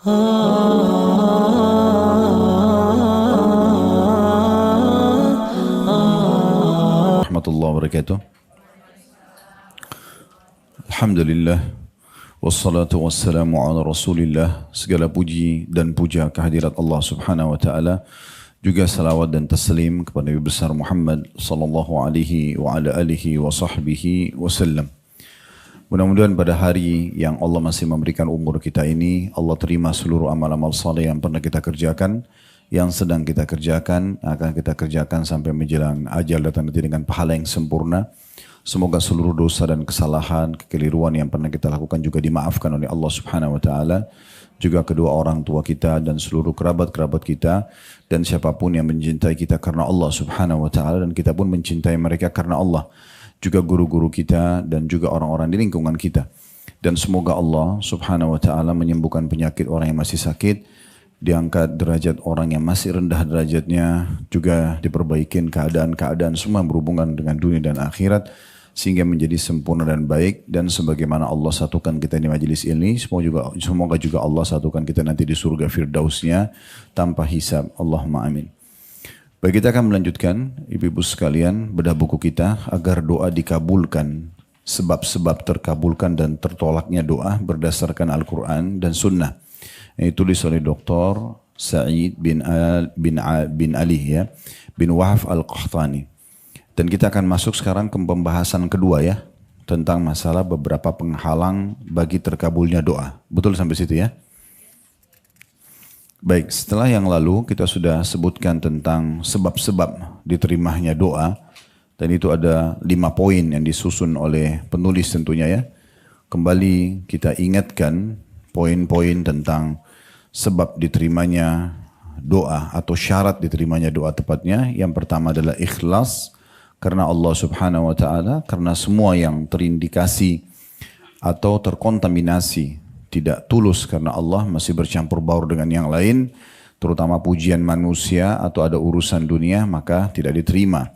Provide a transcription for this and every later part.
Warahmatullahi wabarakatuh. Alhamdulillah. Wassalatu wassalamu ala rasulillah. Segala puji dan puja kehadirat Allah subhanahu wa ta'ala. Juga salawat dan taslim kepada Nabi besar Muhammad sallallahu alaihi wa ala alihi wa sahbihi wasallam. Mudah-mudahan pada hari yang Allah masih memberikan umur kita ini, Allah terima seluruh amal-amal saleh yang pernah kita kerjakan, yang sedang kita kerjakan, akan kita kerjakan sampai menjelang ajal datang nanti dengan pahala yang sempurna. Semoga seluruh dosa dan kesalahan, kekeliruan yang pernah kita lakukan juga dimaafkan oleh Allah subhanahu wa ta'ala. Juga kedua orang tua kita dan seluruh kerabat-kerabat kita. Dan siapapun yang mencintai kita karena Allah subhanahu wa ta'ala. Dan kita pun mencintai mereka karena Allah. Juga guru-guru kita dan juga orang-orang di lingkungan kita. Dan semoga Allah subhanahu wa ta'ala menyembuhkan penyakit orang yang masih sakit. Diangkat derajat orang yang masih rendah derajatnya. Juga diperbaikin keadaan-keadaan semua berhubungan dengan dunia dan akhirat. Sehingga menjadi sempurna dan baik. Dan sebagaimana Allah satukan kita di majelis ini, semoga juga Allah satukan kita nanti di surga firdausnya tanpa hisab. Allahumma amin. Baik, kita akan melanjutkan ibu-ibu sekalian bedah buku kita agar doa dikabulkan. Sebab-sebab terkabulkan dan tertolaknya doa berdasarkan Al-Quran dan Sunnah. Ini tulis oleh Dr. Sa'id bin Ali ya, bin Wahab Al-Qahtani. Dan kita akan masuk sekarang ke pembahasan kedua ya, tentang masalah beberapa penghalang bagi terkabulnya doa. Betul sampai situ ya? Baik, setelah yang lalu kita sudah sebutkan tentang sebab-sebab diterimanya doa. Dan itu ada 5 poin yang disusun oleh penulis tentunya ya. Kembali kita ingatkan poin-poin tentang sebab diterimanya doa atau syarat diterimanya doa tepatnya. Yang pertama adalah ikhlas. Karena Allah subhanahu wa ta'ala, karena semua yang terindikasi atau terkontaminasi tidak tulus karena Allah masih bercampur baur dengan yang lain, terutama pujian manusia atau ada urusan dunia, maka tidak diterima.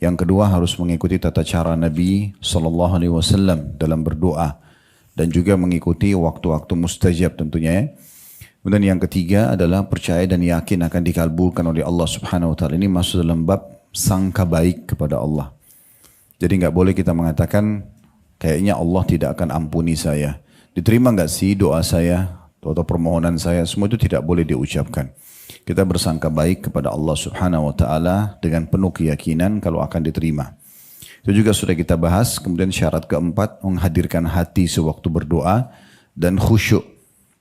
Yang kedua harus mengikuti tata cara Nabi SAW dalam berdoa dan juga mengikuti waktu-waktu mustajab tentunya ya. Kemudian yang ketiga adalah percaya dan yakin akan dikabulkan oleh Allah subhanahu wa ta'ala. Ini masuk dalam bab sangka baik kepada Allah. Jadi nggak boleh kita mengatakan kayaknya Allah tidak akan ampuni saya. Diterima nggak sih doa saya atau permohonan saya? Semua itu tidak boleh diucapkan. Kita bersangka baik kepada Allah subhanahu wa ta'ala dengan penuh keyakinan kalau akan diterima. Itu juga sudah kita bahas. Kemudian syarat keempat, menghadirkan hati sewaktu berdoa dan khusyuk.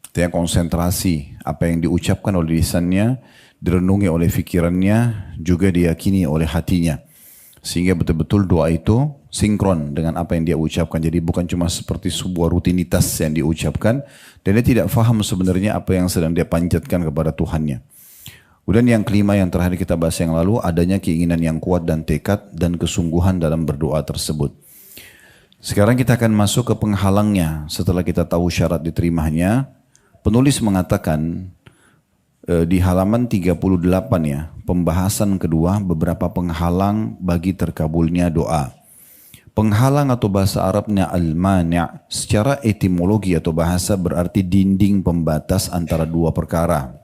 Artinya konsentrasi apa yang diucapkan oleh lisannya, direnungi oleh fikirannya, juga diyakini oleh hatinya. Sehingga betul-betul doa itu sinkron dengan apa yang dia ucapkan. Jadi bukan cuma seperti sebuah rutinitas yang diucapkan, dan dia tidak faham sebenarnya apa yang sedang dia panjatkan kepada Tuhannya. Kemudian yang kelima yang terakhir kita bahas yang lalu, adanya keinginan yang kuat dan tekad dan kesungguhan dalam berdoa tersebut. Sekarang kita akan masuk ke penghalangnya. Setelah kita tahu syarat diterimanya, penulis mengatakan di halaman 38 ya, pembahasan kedua beberapa penghalang bagi terkabulnya doa. Penghalang atau bahasa Arabnya al-mani' secara etimologi atau bahasa berarti dinding pembatas antara dua perkara.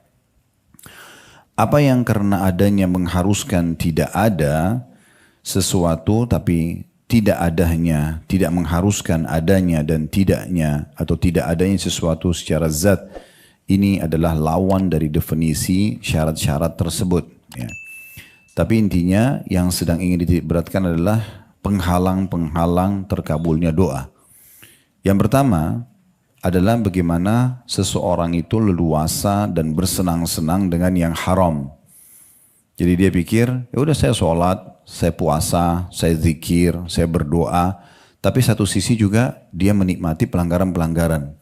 Apa yang karena adanya mengharuskan tidak ada sesuatu, tapi tidak adanya, tidak mengharuskan adanya dan tidaknya atau tidak adanya sesuatu secara zat. Ini adalah lawan dari definisi syarat-syarat tersebut. Ya. Tapi intinya yang sedang ingin diberatkan adalah penghalang-penghalang terkabulnya doa. Yang pertama adalah bagaimana seseorang itu leluasa dan bersenang-senang dengan yang haram. Jadi dia pikir, ya udah saya sholat, saya puasa, saya zikir, saya berdoa. Tapi satu sisi juga dia menikmati pelanggaran-pelanggaran.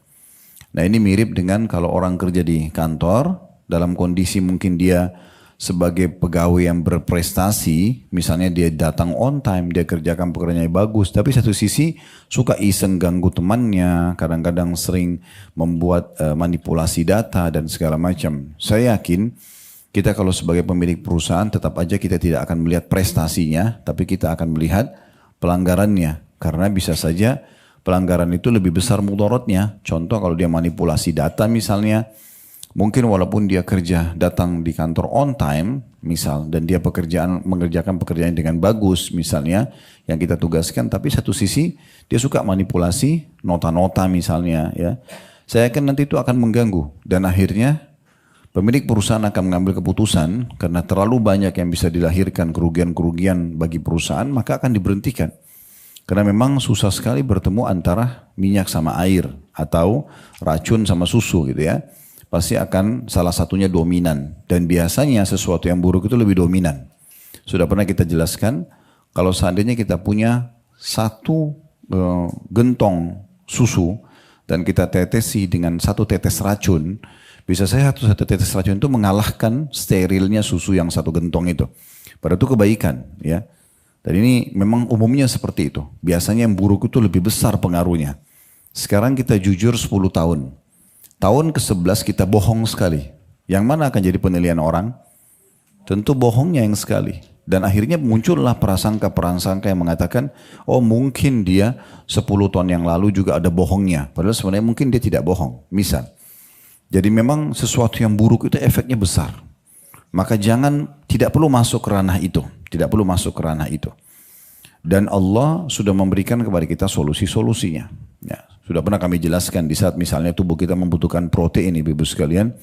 Nah ini mirip dengan kalau orang kerja di kantor, dalam kondisi mungkin dia sebagai pegawai yang berprestasi, misalnya dia datang on time, dia kerjakan pekerjaannya bagus, tapi satu sisi suka iseng ganggu temannya, kadang-kadang sering membuat manipulasi data dan segala macam. Saya yakin kita kalau sebagai pemilik perusahaan tetap aja kita tidak akan melihat prestasinya, tapi kita akan melihat pelanggarannya, karena bisa saja pelanggaran itu lebih besar mudaratnya. Contoh kalau dia manipulasi data misalnya, Mungkin walaupun dia kerja datang di kantor on time, misal, dan dia mengerjakan pekerjaan dengan bagus, misalnya, yang kita tugaskan, tapi satu sisi dia suka manipulasi nota-nota misalnya, ya. Saya yakin nanti itu akan mengganggu, dan akhirnya pemilik perusahaan akan mengambil keputusan karena terlalu banyak yang bisa dilahirkan kerugian-kerugian bagi perusahaan, maka akan diberhentikan. Karena memang susah sekali bertemu antara minyak sama air atau racun sama susu gitu ya. Pasti akan salah satunya dominan. Dan biasanya sesuatu yang buruk itu lebih dominan. Sudah pernah kita jelaskan, kalau seandainya kita punya satu gentong susu dan kita tetesi dengan satu tetes racun, bisa saya satu tetes racun itu mengalahkan sterilnya susu yang satu gentong itu. Padahal itu kebaikan, ya. Dan ini memang umumnya seperti itu. Biasanya yang buruk itu lebih besar pengaruhnya. Sekarang kita jujur 10 tahun. Tahun ke-11 kita bohong sekali. Yang mana akan jadi penilaian orang? Tentu bohongnya yang sekali. Dan akhirnya muncullah prasangka-prasangka yang mengatakan, oh mungkin dia 10 tahun yang lalu juga ada bohongnya. Padahal sebenarnya mungkin dia tidak bohong. Misal. Jadi memang sesuatu yang buruk itu efeknya besar. Maka tidak perlu masuk ke ranah itu. Tidak perlu masuk ke ranah itu. Dan Allah sudah memberikan kepada kita solusi-solusinya. Ya, sudah pernah kami jelaskan di saat misalnya tubuh kita membutuhkan protein, ibu-ibu sekalian.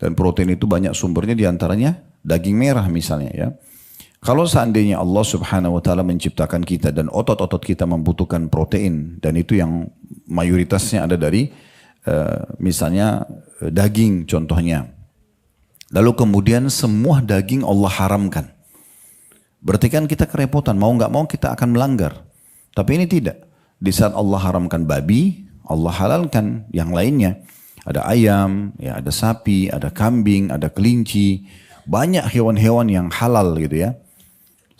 Dan protein itu banyak sumbernya, diantaranya daging merah misalnya ya. Kalau seandainya Allah subhanahu wa ta'ala menciptakan kita dan otot-otot kita membutuhkan protein. Dan itu yang mayoritasnya ada dari misalnya daging contohnya. Lalu kemudian semua daging Allah haramkan. Berarti kan kita kerepotan, mau nggak mau kita akan melanggar. Tapi ini tidak. Di saat Allah haramkan babi, Allah halalkan yang lainnya. Ada ayam, ya ada sapi, ada kambing, ada kelinci. Banyak hewan-hewan yang halal gitu ya.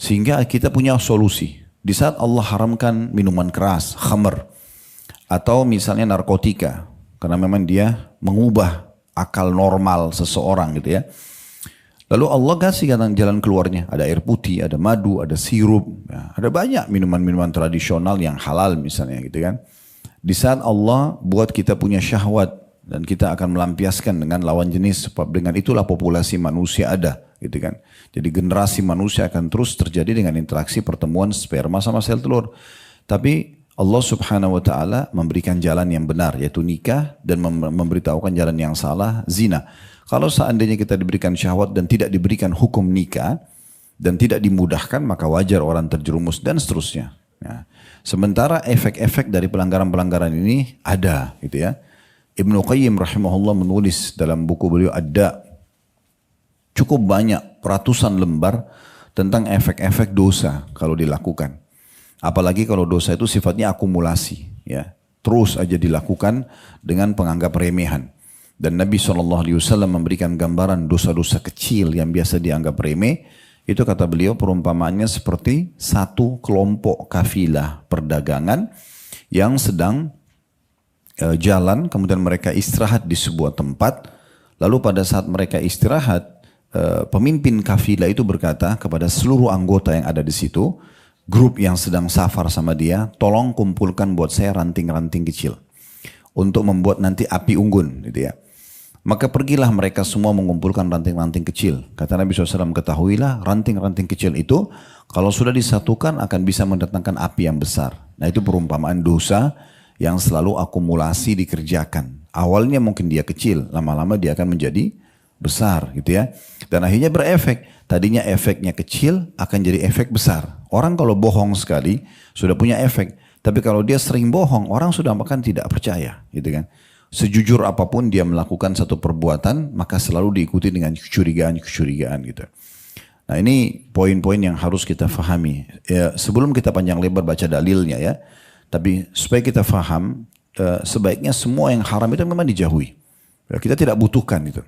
Sehingga kita punya solusi. Di saat Allah haramkan minuman keras, khamr. Atau misalnya narkotika. Karena memang dia mengubah akal normal seseorang gitu ya. Lalu Allah kasih jalan keluarnya. Ada air putih, ada madu, ada sirup. Ya, ada banyak minuman-minuman tradisional yang halal misalnya gitu kan. Di saat Allah buat kita punya syahwat. Dan kita akan melampiaskan dengan lawan jenis. Sebab dengan itulah populasi manusia ada gitu kan. Jadi generasi manusia akan terus terjadi dengan interaksi pertemuan sperma sama sel telur. Tapi Allah subhanahu wa ta'ala memberikan jalan yang benar. Yaitu nikah dan memberitahukan jalan yang salah, zina. Kalau seandainya kita diberikan syahwat dan tidak diberikan hukum nikah dan tidak dimudahkan, maka wajar orang terjerumus dan seterusnya. Ya. Sementara efek-efek dari pelanggaran-pelanggaran ini ada, gitu ya. Ibnu Qayyim rahimahullah menulis dalam buku beliau Ad-Da' cukup banyak ratusan lembar tentang efek-efek dosa kalau dilakukan. Apalagi kalau dosa itu sifatnya akumulasi, ya. Terus aja dilakukan dengan penganggap remehan. Dan Nabi SAW memberikan gambaran dosa-dosa kecil yang biasa dianggap remeh. Itu kata beliau perumpamaannya seperti satu kelompok kafilah perdagangan yang sedang jalan, kemudian mereka istirahat di sebuah tempat. Lalu pada saat mereka istirahat, pemimpin kafilah itu berkata kepada seluruh anggota yang ada di situ, grup yang sedang safar sama dia, tolong kumpulkan buat saya ranting-ranting kecil untuk membuat nanti api unggun gitu ya. Maka pergilah mereka semua mengumpulkan ranting-ranting kecil. Kata Nabi SAW, ketahuilah ranting-ranting kecil itu kalau sudah disatukan akan bisa mendatangkan api yang besar. Nah itu perumpamaan dosa yang selalu akumulasi dikerjakan. Awalnya mungkin dia kecil, lama-lama dia akan menjadi besar gitu ya. Dan akhirnya berefek. Tadinya efeknya kecil akan jadi efek besar. Orang kalau bohong sekali sudah punya efek. Tapi kalau dia sering bohong, orang sudah makan tidak percaya gitu kan. Sejujur apapun dia melakukan satu perbuatan, maka selalu diikuti dengan kecurigaan gitu. Nah ini poin-poin yang harus kita fahami. Ya, sebelum kita panjang lebar baca dalilnya ya, tapi supaya kita faham, sebaiknya semua yang haram itu memang dijauhi. Ya, kita tidak butuhkan itu.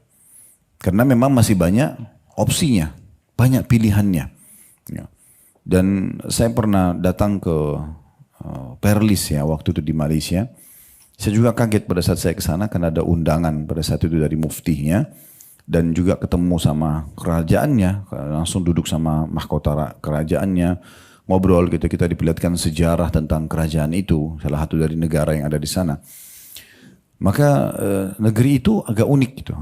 Karena memang masih banyak opsinya, banyak pilihannya. Ya. Dan saya pernah datang ke Perlis ya, waktu itu di Malaysia. Saya juga kaget pada saat saya ke sana karena ada undangan pada saat itu dari muftihnya dan juga ketemu sama kerajaannya, langsung duduk sama mahkota kerajaannya, ngobrol gitu, kita diperlihatkan sejarah tentang kerajaan itu, salah satu dari negara yang ada di sana. Maka negeri itu agak unik gitu.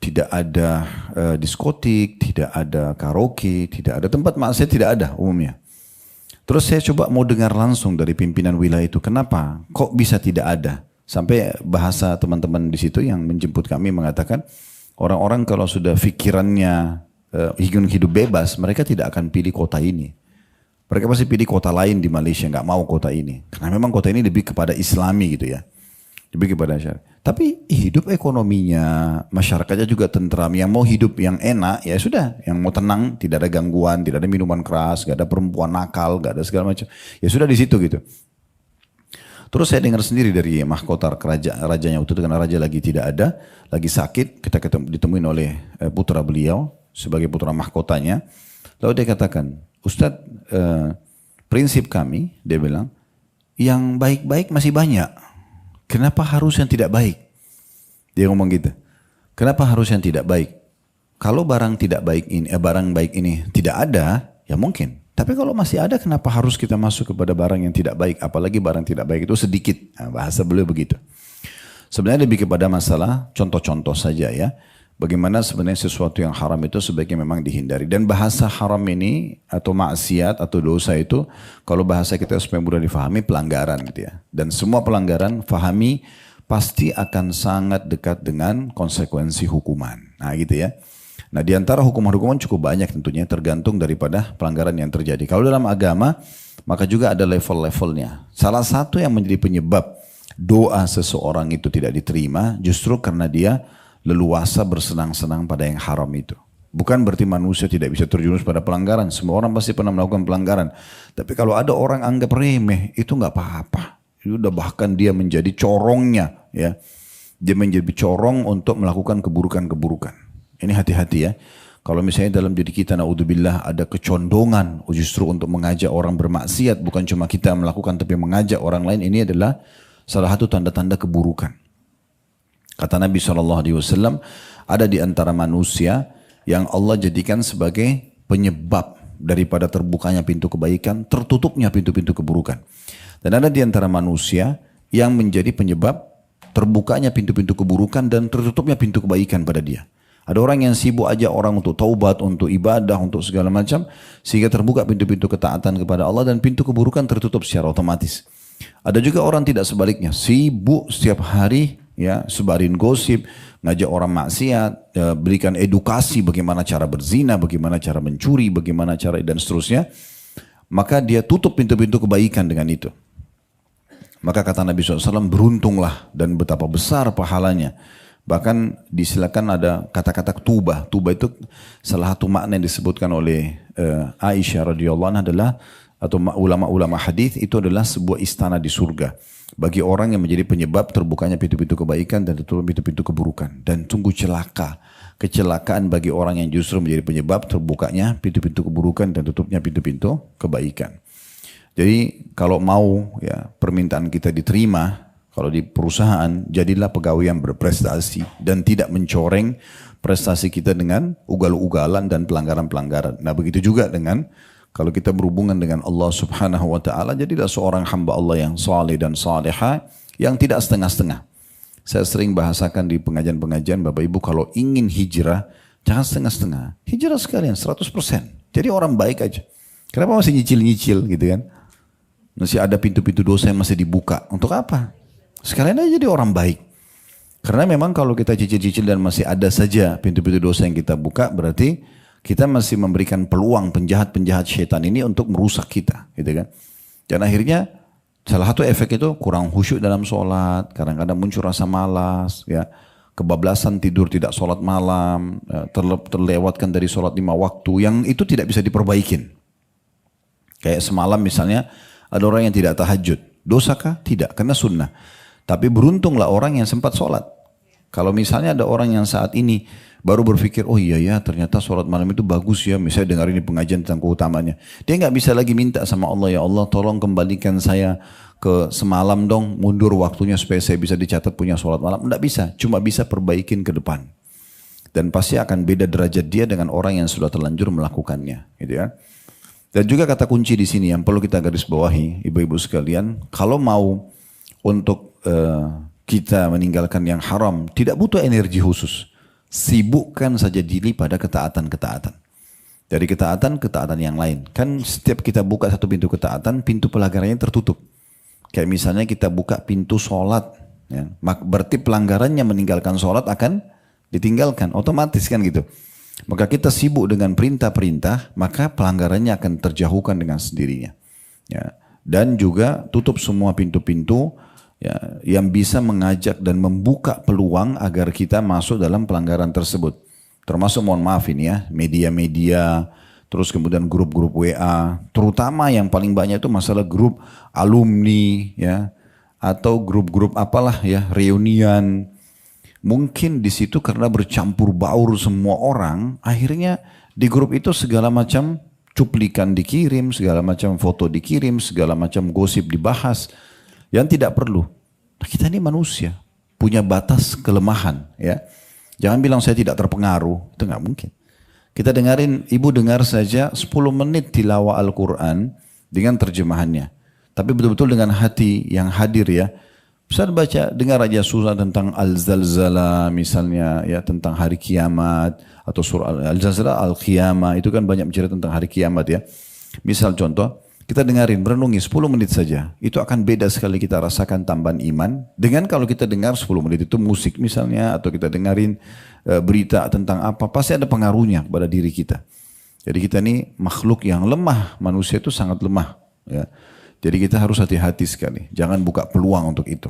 tidak ada diskotik, tidak ada karaoke, tidak ada tempat maksiat, tidak ada umumnya. Terus saya coba mau dengar langsung dari pimpinan wilayah itu, kenapa? Kok bisa tidak ada? Sampai bahasa teman-teman di situ yang menjemput kami mengatakan, orang-orang kalau sudah pikirannya hidup bebas, mereka tidak akan pilih kota ini. Mereka pasti pilih kota lain di Malaysia, nggak mau kota ini. Karena memang kota ini lebih kepada Islami gitu ya. Lebih kepada syariat. Tapi hidup ekonominya, masyarakatnya juga tentram. Yang mau hidup yang enak, ya sudah. Yang mau tenang, tidak ada gangguan, tidak ada minuman keras, nggak ada perempuan nakal, nggak ada segala macam. Ya sudah di situ gitu. Terus saya dengar sendiri dari mahkota rajanya waktu itu, karena raja lagi tidak ada, lagi sakit, kita ditemuin oleh putra beliau sebagai putra mahkotanya. Lalu dia katakan, Ustadz, prinsip kami, dia bilang, yang baik-baik masih banyak. Kenapa harus yang tidak baik? Dia ngomong gitu. Kenapa harus yang tidak baik? Kalau barang tidak baik ini, barang baik ini tidak ada, ya mungkin. Tapi kalau masih ada, kenapa harus kita masuk kepada barang yang tidak baik? Apalagi barang tidak baik itu sedikit. Nah, bahasa beliau begitu. Sebenarnya lebih kepada masalah contoh-contoh saja ya. Bagaimana sebenarnya sesuatu yang haram itu sebaiknya memang dihindari. Dan bahasa haram ini atau maksiat atau dosa itu kalau bahasa kita supaya mudah difahami pelanggaran gitu ya. Dan semua pelanggaran fahami pasti akan sangat dekat dengan konsekuensi hukuman. Nah gitu ya. Nah di antara hukuman-hukuman cukup banyak tentunya tergantung daripada pelanggaran yang terjadi. Kalau dalam agama maka juga ada level-levelnya. Salah satu yang menjadi penyebab doa seseorang itu tidak diterima justru karena dia leluasa bersenang-senang pada yang haram itu. Bukan berarti manusia tidak bisa terjerumus pada pelanggaran. Semua orang pasti pernah melakukan pelanggaran. Tapi kalau ada orang anggap remeh, itu nggak apa-apa. Itu udah bahkan dia menjadi corongnya, ya. Dia menjadi corong untuk melakukan keburukan-keburukan. Ini hati-hati ya. Kalau misalnya dalam diri kita, naudzubillah, ada kecondongan justru untuk mengajak orang bermaksiat, bukan cuma kita melakukan tapi mengajak orang lain, ini adalah salah satu tanda-tanda keburukan. Kata Nabi SAW, ada di antara manusia yang Allah jadikan sebagai penyebab daripada terbukanya pintu kebaikan, tertutupnya pintu-pintu keburukan. Dan ada di antara manusia yang menjadi penyebab terbukanya pintu-pintu keburukan dan tertutupnya pintu kebaikan pada dia. Ada orang yang sibuk aja orang untuk taubat, untuk ibadah, untuk segala macam, sehingga terbuka pintu-pintu ketaatan kepada Allah dan pintu keburukan tertutup secara otomatis. Ada juga orang tidak sebaliknya, sibuk setiap hari, ya, sebarin gosip, ngajak orang maksiat, berikan edukasi bagaimana cara berzina, bagaimana cara mencuri, bagaimana cara dan seterusnya. Maka dia tutup pintu-pintu kebaikan dengan itu. Maka kata Nabi SAW, beruntunglah dan betapa besar pahalanya. Bahkan disilakan ada kata-kata tubah. Tubah itu salah satu makna yang disebutkan oleh Aisyah radhiyallahu anha adalah, atau ulama-ulama hadis, itu adalah sebuah istana di surga bagi orang yang menjadi penyebab terbukanya pintu-pintu kebaikan dan tutup pintu-pintu keburukan. Dan tunggu kecelakaan bagi orang yang justru menjadi penyebab terbukanya pintu-pintu keburukan dan tutupnya pintu-pintu kebaikan. Jadi kalau mau ya permintaan kita diterima, kalau di perusahaan jadilah pegawai yang berprestasi dan tidak mencoreng prestasi kita dengan ugal-ugalan dan pelanggaran-pelanggaran. Nah begitu juga dengan kalau kita berhubungan dengan Allah Subhanahu wa taala, jadilah seorang hamba Allah yang saleh dan salihah, yang tidak setengah-setengah. Saya sering bahasakan di pengajian-pengajian, Bapak Ibu kalau ingin hijrah, jangan setengah-setengah. Hijrah sekalian 100%. Jadi orang baik aja. Kenapa masih nyicil-nyicil gitu kan? Masih ada pintu-pintu dosa yang masih dibuka. Untuk apa? Sekalian aja jadi orang baik. Karena memang kalau kita cicil-cicil dan masih ada saja pintu-pintu dosa yang kita buka, berarti kita masih memberikan peluang penjahat-penjahat syaitan ini untuk merusak kita, gitu kan? Dan akhirnya salah satu efek itu kurang khusyuk dalam sholat, kadang-kadang muncul rasa malas, ya, kebablasan tidur tidak sholat malam, terlewatkan dari sholat 5 waktu, yang itu tidak bisa diperbaikin. Kayak semalam misalnya ada orang yang tidak tahajud, dosakah? Tidak, karena sunnah. Tapi beruntunglah orang yang sempat sholat. Kalau misalnya ada orang yang saat ini baru berpikir, oh iya ya ternyata sholat malam itu bagus ya, misalnya dengar ini pengajian tentang keutamaannya. Dia nggak bisa lagi minta sama Allah, ya Allah tolong kembalikan saya ke semalam dong, mundur waktunya supaya saya bisa dicatat punya sholat malam. Nggak bisa, cuma bisa perbaikin ke depan. Dan pasti akan beda derajat dia dengan orang yang sudah terlanjur melakukannya. Gitu ya. Dan juga kata kunci di sini yang perlu kita garis bawahi, ibu-ibu sekalian, kalau mau untuk kita meninggalkan yang haram, tidak butuh energi khusus. Sibukkan saja diri pada ketaatan-ketaatan. Dari ketaatan yang lain. Kan setiap kita buka satu pintu ketaatan, pintu pelanggarannya tertutup. Kayak misalnya kita buka pintu sholat. Ya. Berarti pelanggarannya meninggalkan sholat akan ditinggalkan. Otomatis kan gitu. Maka kita sibuk dengan perintah-perintah, maka pelanggarannya akan terjauhkan dengan sendirinya. Ya. Dan juga tutup semua pintu-pintu ya, yang bisa mengajak dan membuka peluang agar kita masuk dalam pelanggaran tersebut. Termasuk mohon maaf ini ya, media-media, terus kemudian grup-grup WA, terutama yang paling banyak itu masalah grup alumni ya, atau grup-grup apalah ya, reunian. Mungkin di situ karena bercampur baur semua orang, akhirnya di grup itu segala macam cuplikan dikirim, segala macam foto dikirim, segala macam gosip dibahas yang tidak perlu. Nah, kita ini manusia, punya batas kelemahan ya. Jangan bilang saya tidak terpengaruh, itu nggak mungkin. Kita dengarin, ibu dengar saja 10 menit tilawah Al-Quran dengan terjemahannya. Tapi betul-betul dengan hati yang hadir ya. Bisa baca, dengar aja surah tentang Al-Zalzalah misalnya ya, tentang hari kiamat. Atau surah Al-Zalzalah, Al-Qiyamah, itu kan banyak bicara tentang hari kiamat ya. Misal contoh, kita dengarin, merenungi 10 menit saja. Itu akan beda sekali kita rasakan tambahan iman. Dengan kalau kita dengar 10 menit itu musik misalnya. Atau kita dengarin berita tentang apa. Pasti ada pengaruhnya pada diri kita. Jadi kita ini makhluk yang lemah. Manusia itu sangat lemah. Ya. Jadi kita harus hati-hati sekali. Jangan buka peluang untuk itu.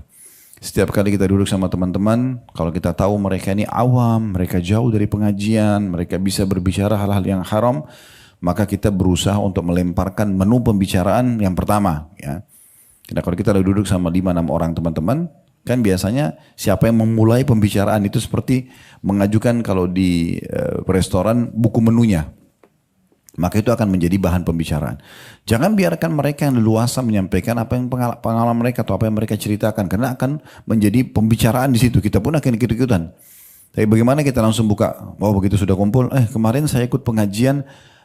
Setiap kali kita duduk sama teman-teman. Kalau kita tahu mereka ini awam. Mereka jauh dari pengajian. Mereka bisa berbicara hal-hal yang haram. Maka kita berusaha untuk melemparkan menu pembicaraan yang pertama. Ya. Karena kalau kita duduk sama 5-6 orang teman-teman, kan biasanya siapa yang memulai pembicaraan itu seperti mengajukan kalau di restoran buku menunya. Maka itu akan menjadi bahan pembicaraan. Jangan biarkan mereka yang leluasa menyampaikan apa yang pengalaman mereka atau apa yang mereka ceritakan. Karena akan menjadi pembicaraan di situ. Kita pun akan ikut-ikutan. Tapi bagaimana kita langsung buka, oh begitu sudah kumpul, kemarin saya ikut pengajian,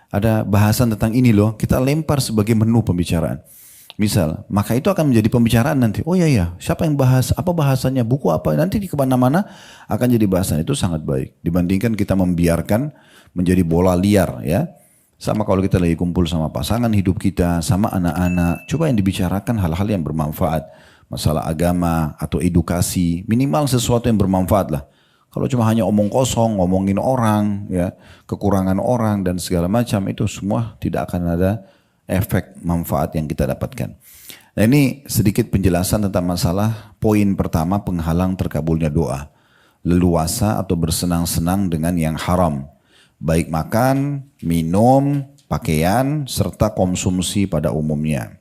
ada bahasan tentang ini loh, kita lempar sebagai menu pembicaraan. Misal, maka itu akan menjadi pembicaraan nanti. Oh iya, siapa yang bahas, apa bahasannya, buku apa, nanti di kemana-mana akan jadi bahasan. Itu sangat baik. Dibandingkan kita membiarkan menjadi bola liar ya. Sama kalau kita lagi kumpul sama pasangan hidup kita, sama anak-anak, coba yang dibicarakan hal-hal yang bermanfaat. Masalah agama atau edukasi, minimal sesuatu yang bermanfaat lah. Kalau cuma hanya omong kosong, ngomongin orang, ya, kekurangan orang dan segala macam, itu semua tidak akan ada efek manfaat yang kita dapatkan. Nah ini sedikit penjelasan tentang masalah poin pertama penghalang terkabulnya doa. Leluasa atau bersenang-senang dengan yang haram. Baik makan, minum, pakaian, serta konsumsi pada umumnya.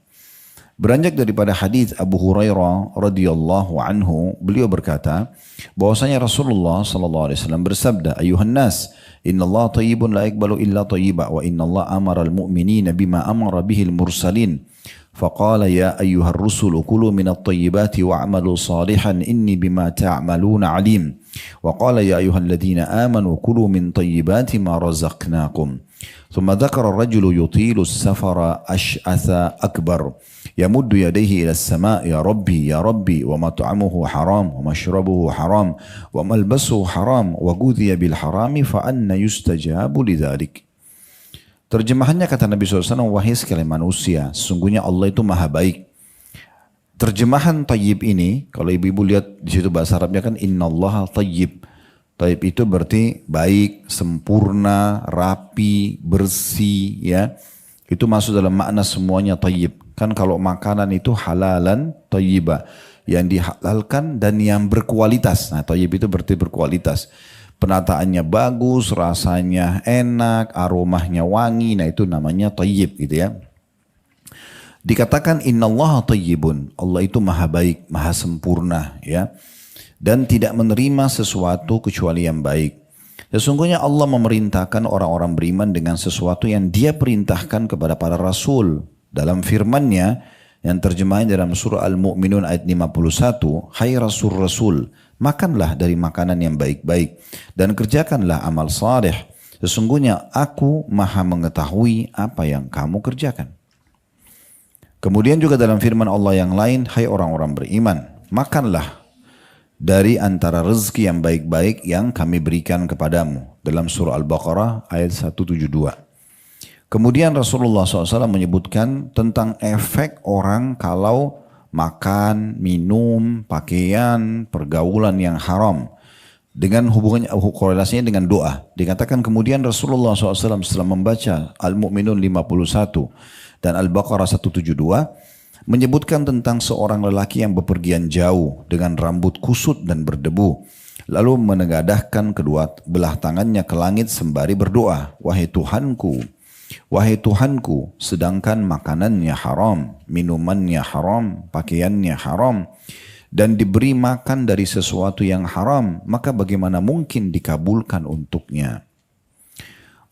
Beranjak daripada hadis Abu Hurairah radhiyallahu anhu, beliau berkata bahwasanya Rasulullah sallallahu alaihi wasallam bersabda, "Ayuhan nas, innallaha thayyibun la yaqbalu illa thayyiba wa innallaha amara al-mu'minina bima amara bihi al-mursalin." Faqala ya ayyuhar rusulu kulu minat thayyibati wa'malu salihan inni bima ta'maluna alim. Wa qala ya ayyuhalladzina amanu kulu min thayyibati ma razaqnakum. ثم ذكر الرجل يطيل السفر أشعث أكبر يمد يديه إلى السماء يا ربي ومطعمه حرام ومشربه حرام وملبسه حرام وغذي بالحرام فأن يستجاب لذلك. Terjemahannya kata Nabi SAW, wahai sekalian manusia, sesungguhnya Allah itu maha baik. Terjemahan tayyib ini, kalau ibu-ibu lihat di situ bahasa Arabnya kan innallaha tayyib. Taib itu berarti baik, sempurna, rapi, bersih ya. Itu masuk dalam makna semuanya tayyib. Kan kalau makanan itu halalan tayyibah. Yang dihalalkan dan yang berkualitas. Nah tayyib itu berarti berkualitas. Penataannya bagus, rasanya enak, aromanya wangi. Nah itu namanya tayyib gitu ya. Dikatakan innallaha tayyibun. Allah itu maha baik, maha sempurna ya. Dan tidak menerima sesuatu kecuali yang baik. Sesungguhnya Allah memerintahkan orang-orang beriman dengan sesuatu yang dia perintahkan kepada para rasul. Dalam firman-Nya yang terjemahnya dalam surah Al-Mu'minun ayat 51, hai rasul-rasul, makanlah dari makanan yang baik-baik dan kerjakanlah amal saleh. Sesungguhnya aku maha mengetahui apa yang kamu kerjakan. Kemudian juga dalam firman Allah yang lain, hai orang-orang beriman, makanlah dari antara rezeki yang baik-baik yang kami berikan kepadamu. Dalam surah Al-Baqarah ayat 172. Kemudian Rasulullah SAW menyebutkan tentang efek orang kalau makan, minum, pakaian, pergaulan yang haram. Dengan hubungannya, korelasinya dengan doa. Dikatakan kemudian Rasulullah SAW setelah membaca Al-Mu'minun 51 dan Al-Baqarah 172, menyebutkan tentang seorang lelaki yang bepergian jauh dengan rambut kusut dan berdebu. Lalu menegadahkan kedua belah tangannya ke langit sembari berdoa, wahai Tuhanku, sedangkan makanannya haram, minumannya haram, pakaiannya haram, dan diberi makan dari sesuatu yang haram, maka bagaimana mungkin dikabulkan untuknya?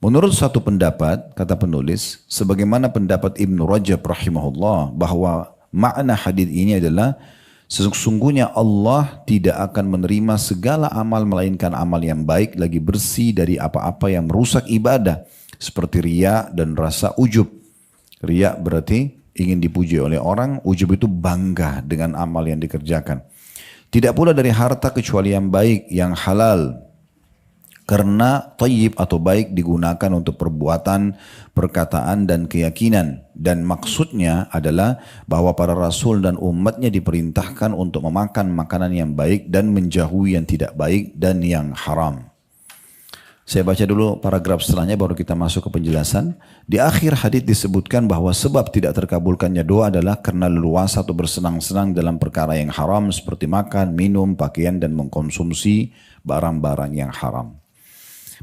Menurut satu pendapat, kata penulis, sebagaimana pendapat Ibnu Rajab rahimahullah, bahwa makna hadis ini adalah sesungguhnya Allah tidak akan menerima segala amal melainkan amal yang baik lagi bersih dari apa-apa yang merusak ibadah, seperti riya dan rasa ujub. Riya berarti ingin dipuji oleh orang, ujub itu bangga dengan amal yang dikerjakan. Tidak pula dari harta kecuali yang baik, yang halal. Karena thayyib atau baik digunakan untuk perbuatan, perkataan dan keyakinan. Dan maksudnya adalah bahwa para rasul dan umatnya diperintahkan untuk memakan makanan yang baik dan menjauhi yang tidak baik dan yang haram. Saya baca dulu paragraf setelahnya baru kita masuk ke penjelasan. Di akhir hadis disebutkan bahwa sebab tidak terkabulkannya doa adalah karena leluasa atau bersenang-senang dalam perkara yang haram seperti makan, minum, pakaian dan mengkonsumsi barang-barang yang haram.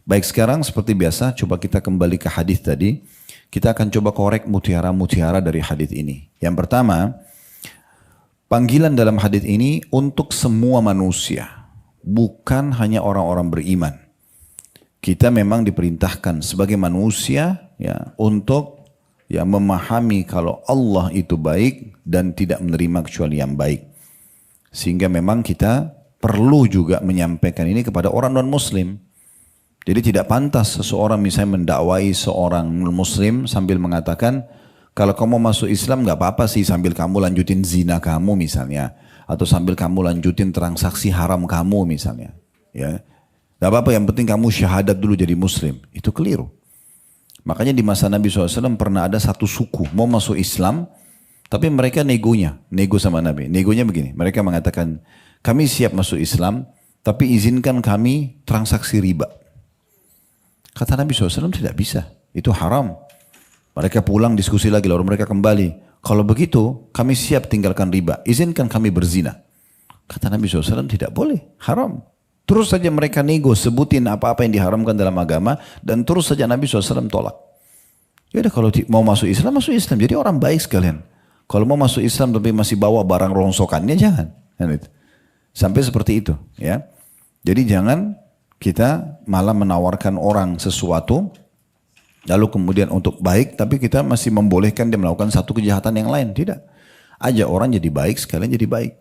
Baik, sekarang seperti biasa coba kita kembali ke hadis tadi. Kita akan coba korek mutiara-mutiara dari hadis ini. Yang pertama, panggilan dalam hadis ini untuk semua manusia, bukan hanya orang-orang beriman. Kita memang diperintahkan sebagai manusia ya untuk ya memahami kalau Allah itu baik dan tidak menerima kecuali yang baik. Sehingga memang kita perlu juga menyampaikan ini kepada orang non-muslim. Jadi tidak pantas seseorang misalnya mendakwai seorang muslim sambil mengatakan kalau kamu masuk Islam nggak apa-apa sih sambil kamu lanjutin zina kamu misalnya, atau sambil kamu lanjutin transaksi haram kamu misalnya. Ya. Gak apa-apa, yang penting kamu syahadat dulu jadi muslim. Itu keliru. Makanya di masa Nabi SAW pernah ada satu suku mau masuk Islam, tapi mereka nego sama Nabi. Negonya begini, mereka mengatakan, kami siap masuk Islam, tapi izinkan kami transaksi riba. Kata Nabi SAW tidak bisa, itu haram. Mereka pulang diskusi lagi, lalu mereka kembali. Kalau begitu, kami siap tinggalkan riba, izinkan kami berzina. Kata Nabi SAW tidak boleh, haram. Terus saja mereka nego, sebutin apa-apa yang diharamkan dalam agama, dan terus saja Nabi SAW tolak. Yaudah kalau mau masuk Islam, masuk Islam. Jadi orang baik sekalian. Kalau mau masuk Islam tapi masih bawa barang rongsokannya, jangan. Sampai seperti itu. Ya. Jadi jangan kita malah menawarkan orang sesuatu, lalu kemudian untuk baik, tapi kita masih membolehkan dia melakukan satu kejahatan yang lain. Tidak. Ajak orang jadi baik, sekalian jadi baik.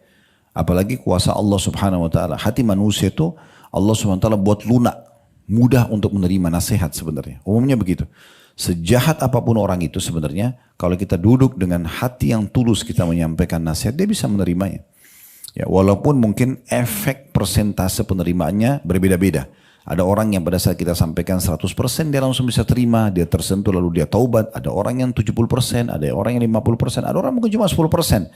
Apalagi kuasa Allah subhanahu wa ta'ala. Hati manusia itu Allah subhanahu wa ta'ala buat lunak. Mudah untuk menerima nasihat sebenarnya. Umumnya begitu. Sejahat apapun orang itu sebenarnya, kalau kita duduk dengan hati yang tulus kita menyampaikan nasihat, dia bisa menerimanya. Ya, walaupun mungkin efek persentase penerimaannya berbeda-beda. Ada orang yang pada saat kita sampaikan 100% dia langsung bisa terima, dia tersentuh lalu dia taubat. Ada orang yang 70%, ada orang yang 50%, ada orang mungkin cuma 10%.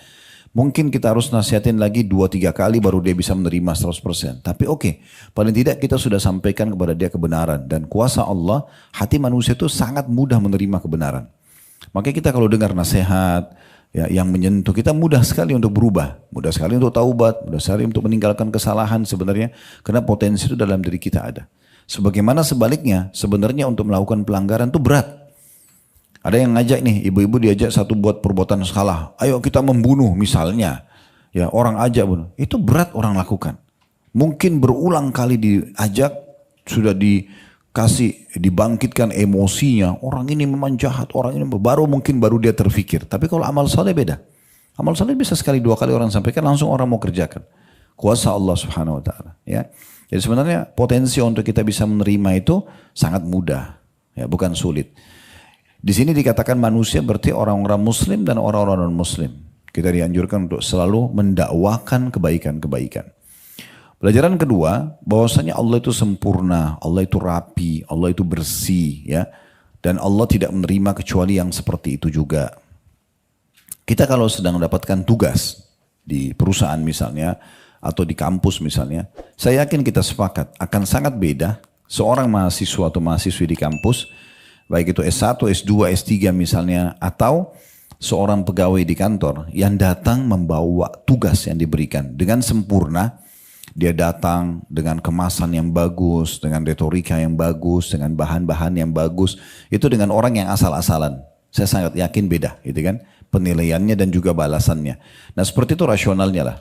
Mungkin kita harus nasihatin lagi 2-3 kali baru dia bisa menerima 100%. Tapi oke, paling tidak kita sudah sampaikan kepada dia kebenaran. Dan kuasa Allah, hati manusia itu sangat mudah menerima kebenaran. Makanya kita kalau dengar nasihat ya, yang menyentuh, kita mudah sekali untuk berubah. Mudah sekali untuk taubat, mudah sekali untuk meninggalkan kesalahan sebenarnya. Karena potensi itu dalam diri kita ada. Sebagaimana sebaliknya, sebenarnya untuk melakukan pelanggaran itu berat. Ada yang ngajak nih, ibu-ibu diajak satu buat perbuatan salah. Ayo kita membunuh misalnya. Ya, orang ajak bunuh. Itu berat orang lakukan. Mungkin berulang kali diajak, sudah dikasih, dibangkitkan emosinya. Orang ini memang jahat, orang ini baru dia terfikir. Tapi kalau amal saleh beda. Amal saleh bisa sekali 2 kali orang sampaikan, langsung orang mau kerjakan. Kuasa Allah subhanahu wa ta'ala. Ya. Jadi sebenarnya potensi untuk kita bisa menerima itu sangat mudah. Ya, bukan sulit. Di sini dikatakan manusia berarti orang-orang muslim dan orang-orang non-muslim. Kita dianjurkan untuk selalu mendakwakan kebaikan-kebaikan. Pelajaran kedua, bahwasanya Allah itu sempurna, Allah itu rapi, Allah itu bersih, ya. Dan Allah tidak menerima kecuali yang seperti itu juga. Kita kalau sedang mendapatkan tugas di perusahaan misalnya, atau di kampus misalnya, saya yakin kita sepakat akan sangat beda seorang mahasiswa atau mahasiswi di kampus, baik itu S1, S2, S3 misalnya, atau seorang pegawai di kantor yang datang membawa tugas yang diberikan dengan sempurna. Dia datang dengan kemasan yang bagus, dengan retorika yang bagus, dengan bahan-bahan yang bagus. Itu dengan orang yang asal-asalan. Saya sangat yakin beda, gitu kan? Penilaiannya dan juga balasannya. Nah seperti itu rasionalnya lah.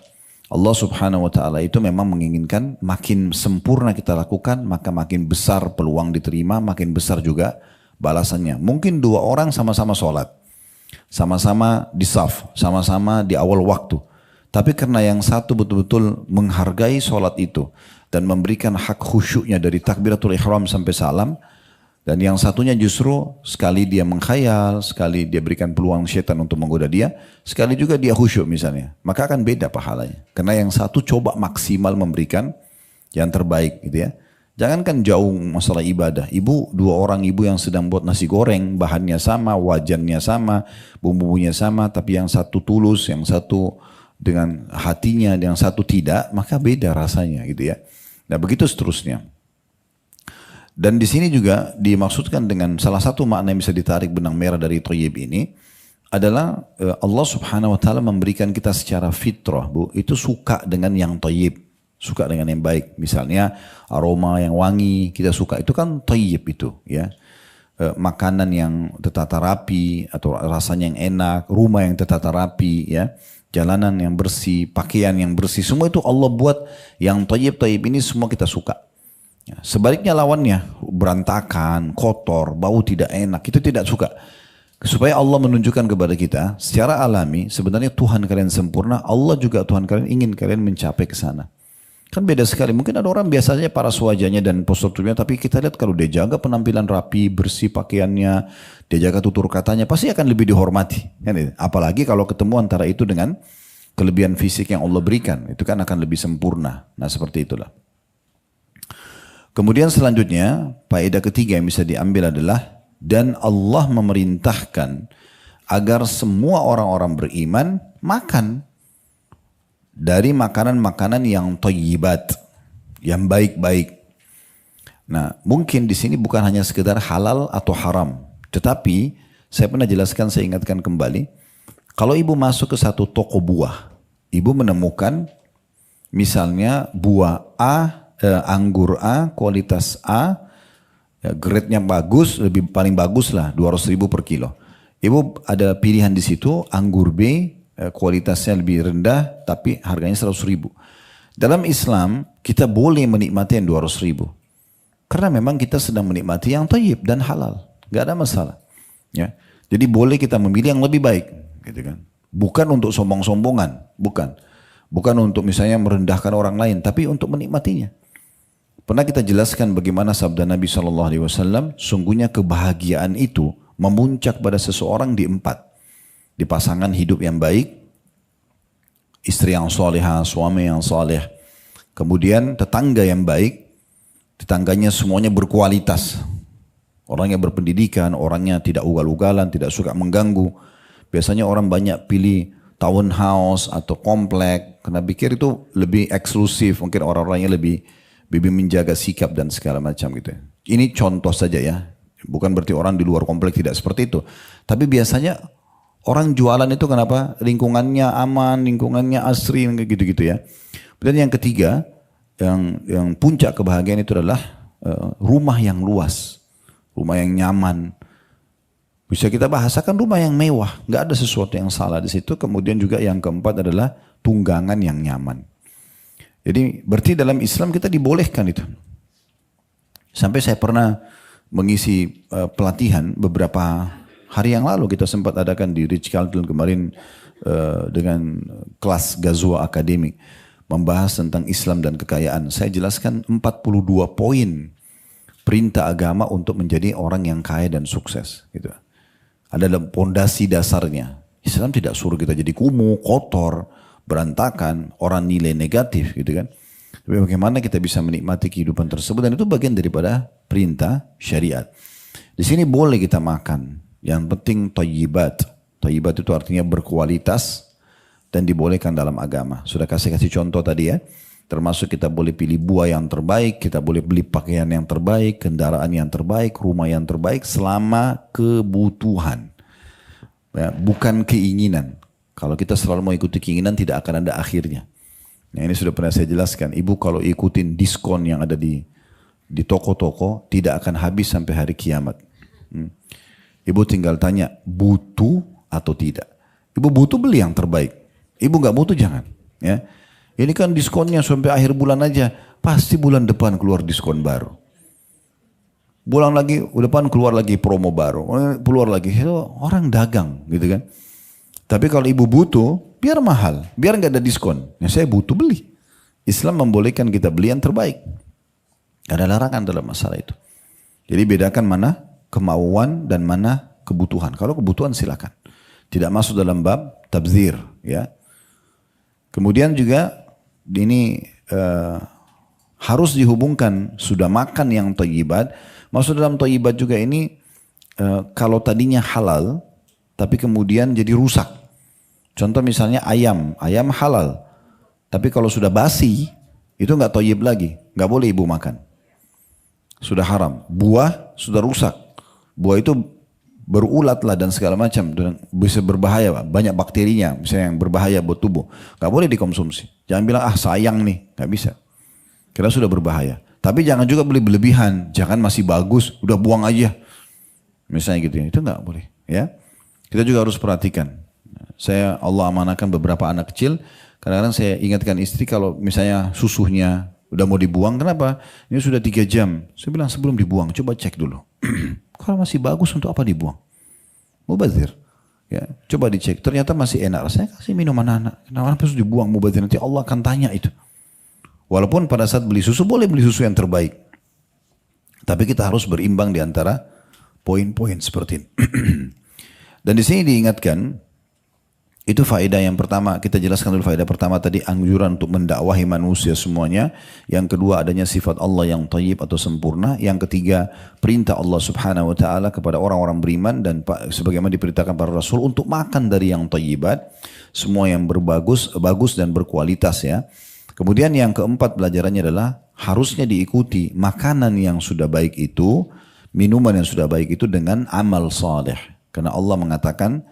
Allah subhanahu wa ta'ala itu memang menginginkan makin sempurna kita lakukan, maka makin besar peluang diterima, makin besar juga balasannya. Mungkin dua orang sama-sama sholat, sama-sama di saf, sama-sama di awal waktu. Tapi karena yang satu betul-betul menghargai sholat itu dan memberikan hak khusyuknya dari takbiratul ihram sampai salam, dan yang satunya justru sekali dia mengkhayal, sekali dia berikan peluang syaitan untuk menggoda dia, sekali juga dia khusyuk misalnya, maka akan beda pahalanya. Karena yang satu coba maksimal memberikan yang terbaik gitu ya. Jangankan jauh masalah ibadah. Dua orang ibu yang sedang buat nasi goreng, bahannya sama, wajannya sama, bumbunya sama, tapi yang satu tulus, yang satu dengan hatinya, yang satu tidak, maka beda rasanya gitu ya. Nah begitu seterusnya. Dan di sini juga dimaksudkan dengan salah satu makna yang bisa ditarik benang merah dari thayyib ini adalah Allah subhanahu wa ta'ala memberikan kita secara fitrah, Bu, itu suka dengan yang thayyib, suka dengan yang baik. Misalnya aroma yang wangi, kita suka, itu kan thayyib itu ya. Makanan yang tertata rapi atau rasanya yang enak, rumah yang tertata rapi ya. Jalanan yang bersih, pakaian yang bersih, semua itu Allah buat yang thayyib-thayyib ini semua kita suka. Ya, sebaliknya lawannya, berantakan, kotor, bau tidak enak, itu tidak suka. Supaya Allah menunjukkan kepada kita, secara alami, sebenarnya Tuhan kalian sempurna, Allah juga Tuhan kalian ingin kalian mencapai ke sana. Kan beda sekali, mungkin ada orang biasanya paras wajahnya dan postur tubuhnya, tapi kita lihat kalau dia jaga penampilan rapi, bersih pakaiannya, dia jaga tutur katanya, pasti akan lebih dihormati. Apalagi kalau ketemu antara itu dengan kelebihan fisik yang Allah berikan, itu kan akan lebih sempurna. Nah seperti itulah. Kemudian selanjutnya, faedah ketiga yang bisa diambil adalah, dan Allah memerintahkan agar semua orang-orang beriman makan dari makanan-makanan yang thayyibat, yang baik-baik. Nah, mungkin di sini bukan hanya sekedar halal atau haram, tetapi saya pernah jelaskan, saya ingatkan kembali, kalau ibu masuk ke satu toko buah, ibu menemukan misalnya buah A, anggur A, kualitas A, ya, grade-nya bagus, paling bagus lah, 200.000 per kilo. Ibu ada pilihan di situ, anggur B, kualitasnya lebih rendah tapi harganya 100.000. Dalam Islam kita boleh menikmati yang 200.000 karena memang kita sedang menikmati yang thayyib dan halal, gak ada masalah ya. Jadi boleh kita memilih yang lebih baik gitu kan. Bukan untuk sombong-sombongan, bukan untuk misalnya merendahkan orang lain, tapi untuk menikmatinya. Pernah kita jelaskan bagaimana sabda Nabi SAW, sungguhnya kebahagiaan itu memuncak pada seseorang di 4. Di pasangan hidup yang baik, istri yang salehah, suami yang saleh, kemudian tetangga yang baik, tetangganya semuanya berkualitas, orangnya berpendidikan, orangnya tidak ugal-ugalan, tidak suka mengganggu. Biasanya orang banyak pilih townhouse atau komplek karena pikir itu lebih eksklusif, mungkin orang-orangnya lebih menjaga sikap dan segala macam gitu. Ini contoh saja ya, bukan berarti orang di luar komplek tidak seperti itu, tapi biasanya orang jualan itu kenapa? Lingkungannya aman, lingkungannya asri, gitu-gitu ya. Dan yang ketiga, yang puncak kebahagiaan itu adalah rumah yang luas, rumah yang nyaman. Bisa kita bahasakan rumah yang mewah, nggak ada sesuatu yang salah di situ. Kemudian juga yang keempat adalah tunggangan yang nyaman. Jadi berarti dalam Islam kita dibolehkan itu. Sampai saya pernah mengisi pelatihan beberapa hari yang lalu, kita sempat adakan di Ritz-Carlton kemarin dengan kelas Ghazwa Akademik, membahas tentang Islam dan kekayaan. Saya jelaskan 42 poin perintah agama untuk menjadi orang yang kaya dan sukses. Gitu. Ada pondasi dasarnya. Islam tidak suruh kita jadi kumuh, kotor, berantakan, orang nilai negatif gitu kan. Tapi bagaimana kita bisa menikmati kehidupan tersebut, dan itu bagian daripada perintah syariat. Di sini boleh kita makan, yang penting thayyibat. Thayyibat itu artinya berkualitas dan dibolehkan dalam agama. Sudah kasih contoh tadi ya. Termasuk kita boleh pilih buah yang terbaik, kita boleh beli pakaian yang terbaik, kendaraan yang terbaik, rumah yang terbaik selama kebutuhan. Ya, bukan keinginan. Kalau kita selalu mau ikuti keinginan tidak akan ada akhirnya. Nah, ini sudah pernah saya jelaskan. Ibu kalau ikutin diskon yang ada di toko-toko tidak akan habis sampai hari kiamat. Ibu tinggal tanya butuh atau tidak. Ibu butuh beli yang terbaik. Ibu nggak butuh jangan. Ya, ini kan diskonnya sampai akhir bulan aja. Pasti bulan depan keluar diskon baru. Bulan lagi depan keluar lagi promo baru. Keluar lagi itu orang dagang gitu kan. Tapi kalau ibu butuh biar mahal, biar nggak ada diskon. Ya saya butuh beli. Islam membolehkan kita beli yang terbaik. Ada larangan dalam masalah itu. Jadi bedakan mana kemauan dan mana kebutuhan. Kalau kebutuhan silakan. Tidak masuk dalam bab tabzir, ya. Kemudian juga ini harus dihubungkan sudah makan yang thayyibat. Masuk dalam thayyibat juga ini kalau tadinya halal tapi kemudian jadi rusak. Contoh misalnya ayam halal. Tapi kalau sudah basi itu nggak thayyib lagi, nggak boleh ibu makan. Sudah haram. Buah sudah rusak. Buah itu berulat lah dan segala macam, dan bisa berbahaya, banyak bakterinya misalnya yang berbahaya buat tubuh, nggak boleh dikonsumsi. Jangan bilang sayang nih, nggak bisa, karena sudah berbahaya. Tapi jangan juga beli berlebihan, jangan masih bagus udah buang aja misalnya gitu ya, itu nggak boleh ya. Kita juga harus perhatikan. Allah amanahkan beberapa anak kecil, kadang-kadang saya ingatkan istri kalau misalnya susunya udah mau dibuang, kenapa? Ini sudah 3 jam. Saya bilang sebelum dibuang coba cek dulu. Kalau masih bagus untuk apa dibuang? Mubazir. Ya, coba dicek. Ternyata masih enak. Rasanya kasih minuman anak. Kenapa harus dibuang mubazir? Nanti Allah akan tanya itu. Walaupun pada saat beli susu boleh beli susu yang terbaik. Tapi kita harus berimbang di antara poin-poin seperti ini. Dan di sini diingatkan, itu faedah yang pertama, kita jelaskan dulu faedah pertama tadi, anjuran untuk mendakwahi manusia semuanya. Yang kedua adanya sifat Allah yang thayyib atau sempurna. Yang ketiga perintah Allah subhanahu wa ta'ala kepada orang-orang beriman dan sebagaimana diperintahkan para rasul untuk makan dari yang thayyibat. Semua yang bagus dan berkualitas ya. Kemudian yang keempat pelajarannya adalah harusnya diikuti makanan yang sudah baik itu, minuman yang sudah baik itu dengan amal saleh. Karena Allah mengatakan,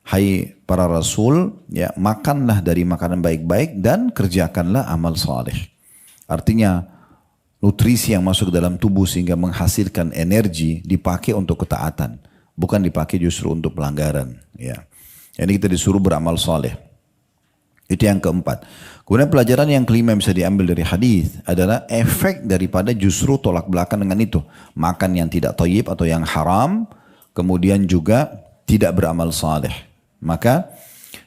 hai para rasul, ya makanlah dari makanan baik-baik dan kerjakanlah amal saleh. Artinya nutrisi yang masuk ke dalam tubuh sehingga menghasilkan energi dipakai untuk ketaatan, bukan dipakai justru untuk pelanggaran. Ya, jadi kita disuruh beramal saleh. Itu yang keempat. Kemudian pelajaran yang kelima yang bisa diambil dari hadis adalah efek daripada justru tolak belakang dengan itu, makan yang tidak thayyib atau yang haram, kemudian juga tidak beramal saleh. Maka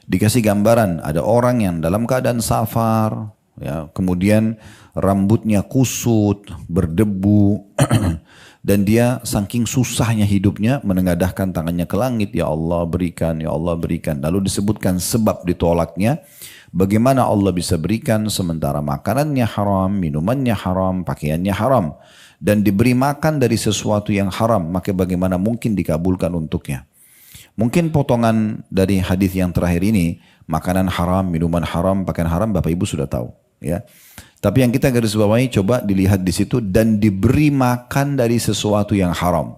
dikasih gambaran ada orang yang dalam keadaan safar, ya, kemudian rambutnya kusut, berdebu, dan dia saking susahnya hidupnya menengadahkan tangannya ke langit, ya Allah berikan, ya Allah berikan. Lalu disebutkan sebab ditolaknya, bagaimana Allah bisa berikan sementara makanannya haram, minumannya haram, pakaiannya haram, dan diberi makan dari sesuatu yang haram, maka bagaimana mungkin dikabulkan untuknya. Mungkin potongan dari hadis yang terakhir ini, makanan haram, minuman haram, pakaian haram, Bapak Ibu sudah tahu, ya. Tapi yang kita garis bawahi coba dilihat di situ, dan diberi makan dari sesuatu yang haram.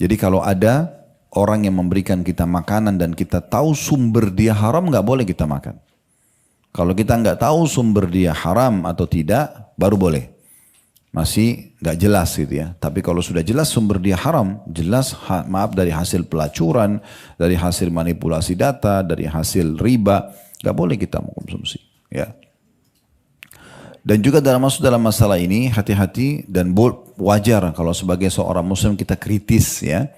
Jadi kalau ada orang yang memberikan kita makanan dan kita tahu sumber dia haram, nggak boleh kita makan. Kalau kita nggak tahu sumber dia haram atau tidak, baru boleh. Masih nggak jelas gitu ya. Tapi kalau sudah jelas sumber dia haram, jelas maaf dari hasil pelacuran, dari hasil manipulasi data, dari hasil riba, nggak boleh kita mengkonsumsi. Ya. Dan juga masuk dalam masalah ini hati-hati dan wajar kalau sebagai seorang muslim kita kritis ya.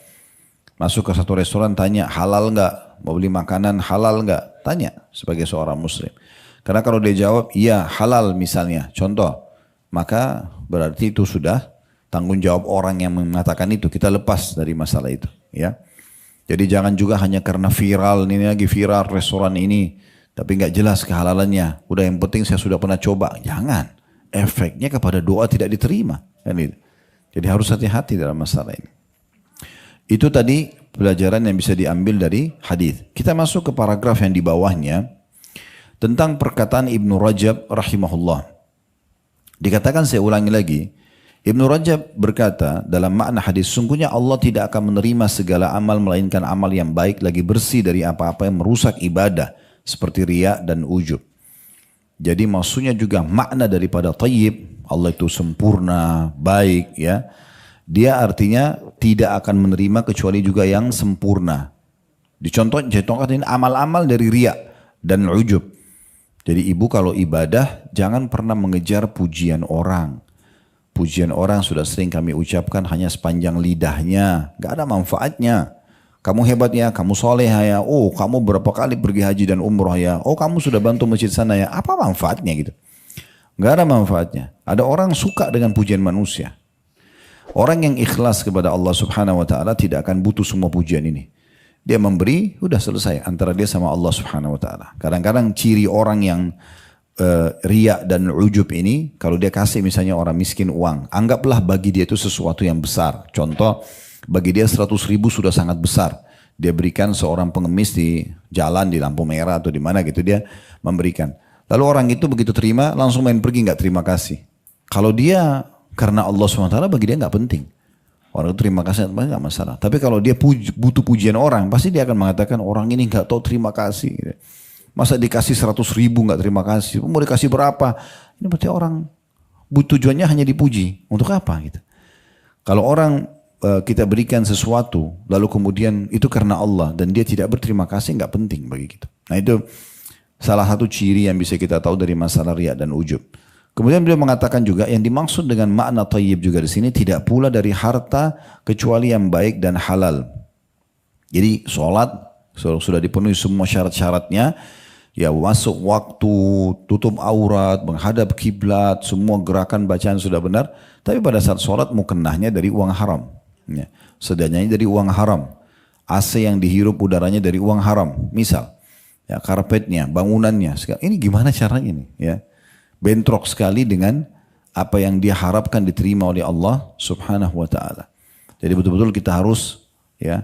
Masuk ke satu restoran tanya halal nggak, mau beli makanan halal nggak, tanya sebagai seorang muslim. Karena kalau dia jawab iya halal misalnya, contoh, maka berarti itu sudah tanggung jawab orang yang mengatakan itu. Kita lepas dari masalah itu, ya. Jadi jangan juga hanya karena viral, ini lagi viral restoran ini, tapi nggak jelas kehalalannya. Udah yang penting saya sudah pernah coba. Jangan. Efeknya kepada doa tidak diterima. Kan gitu. Jadi harus hati-hati dalam masalah ini. Itu tadi pelajaran yang bisa diambil dari hadis. Kita masuk ke paragraf yang di bawahnya tentang perkataan Ibnu Rajab rahimahullah. Dikatakan, saya ulangi lagi, Ibnu Rajab berkata dalam makna hadis, sungguhnya Allah tidak akan menerima segala amal melainkan amal yang baik lagi bersih dari apa-apa yang merusak ibadah seperti riya dan ujub. Jadi maksudnya juga makna daripada tayyib, Allah itu sempurna, baik ya. Dia artinya tidak akan menerima kecuali juga yang sempurna. Dicontohkan amal-amal dari riya dan ujub. Jadi ibu kalau ibadah jangan pernah mengejar pujian orang. Pujian orang sudah sering kami ucapkan hanya sepanjang lidahnya, gak ada manfaatnya. Kamu hebat ya, kamu soleh ya, oh kamu berapa kali pergi haji dan umroh ya, oh kamu sudah bantu masjid sana ya, apa manfaatnya gitu? Gak ada manfaatnya. Ada orang suka dengan pujian manusia. Orang yang ikhlas kepada Allah Subhanahu wa Ta'ala tidak akan butuh semua pujian ini. Dia memberi, udah selesai antara dia sama Allah Subhanahu wa Ta'ala. Kadang-kadang ciri orang yang riya dan ujub ini, kalau dia kasih misalnya orang miskin uang, anggaplah bagi dia itu sesuatu yang besar. Contoh, bagi dia 100.000 sudah sangat besar. Dia berikan seorang pengemis di jalan, di lampu merah atau di mana gitu, dia memberikan. Lalu orang itu begitu terima, langsung main pergi, nggak terima kasih. Kalau dia karena Allah SWT, bagi dia nggak penting. Orang itu terima kasih, nggak masalah. Tapi kalau dia butuh pujian orang, pasti dia akan mengatakan orang ini nggak tahu terima kasih. Masa dikasih 100.000 nggak terima kasih? Mau dikasih berapa? Ini berarti orang tujuannya hanya dipuji. Untuk apa gitu? Kalau orang kita berikan sesuatu, lalu kemudian itu karena Allah dan dia tidak berterima kasih, nggak penting bagi kita. Nah itu salah satu ciri yang bisa kita tahu dari masalah riya dan ujub. Kemudian beliau mengatakan juga yang dimaksud dengan makna thayyib juga di sini tidak pula dari harta kecuali yang baik dan halal. Jadi sholat sudah dipenuhi semua syarat-syaratnya, ya masuk waktu, tutup aurat, menghadap kiblat, semua gerakan bacaan sudah benar. Tapi pada saat sholat mukenahnya dari uang haram. Ya, sedanyanya dari uang haram. AC yang dihirup udaranya dari uang haram. Misal, ya karpetnya, bangunannya. Ini gimana caranya nih? Ya, bentrok sekali dengan apa yang dia harapkan diterima oleh Allah Subhanahu wa Ta'ala. Jadi betul-betul kita harus ya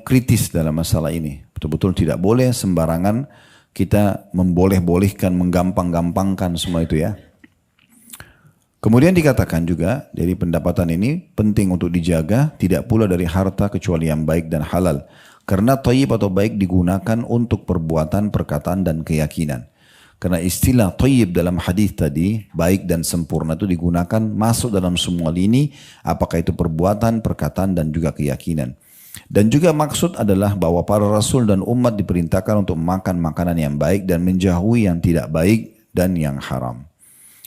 kritis dalam masalah ini. Betul-betul tidak boleh sembarangan kita memboleh-bolehkan, menggampang-gampangkan semua itu ya. Kemudian dikatakan juga dari pendapatan ini penting untuk dijaga, tidak pula dari harta kecuali yang baik dan halal. Karena thayyib atau baik digunakan untuk perbuatan, perkataan dan keyakinan. Karena istilah thayyib dalam hadis tadi, baik dan sempurna itu digunakan masuk dalam semua lini, apakah itu perbuatan, perkataan dan juga keyakinan. Dan juga maksud adalah bahwa para rasul dan umat diperintahkan untuk makan makanan yang baik dan menjauhi yang tidak baik dan yang haram.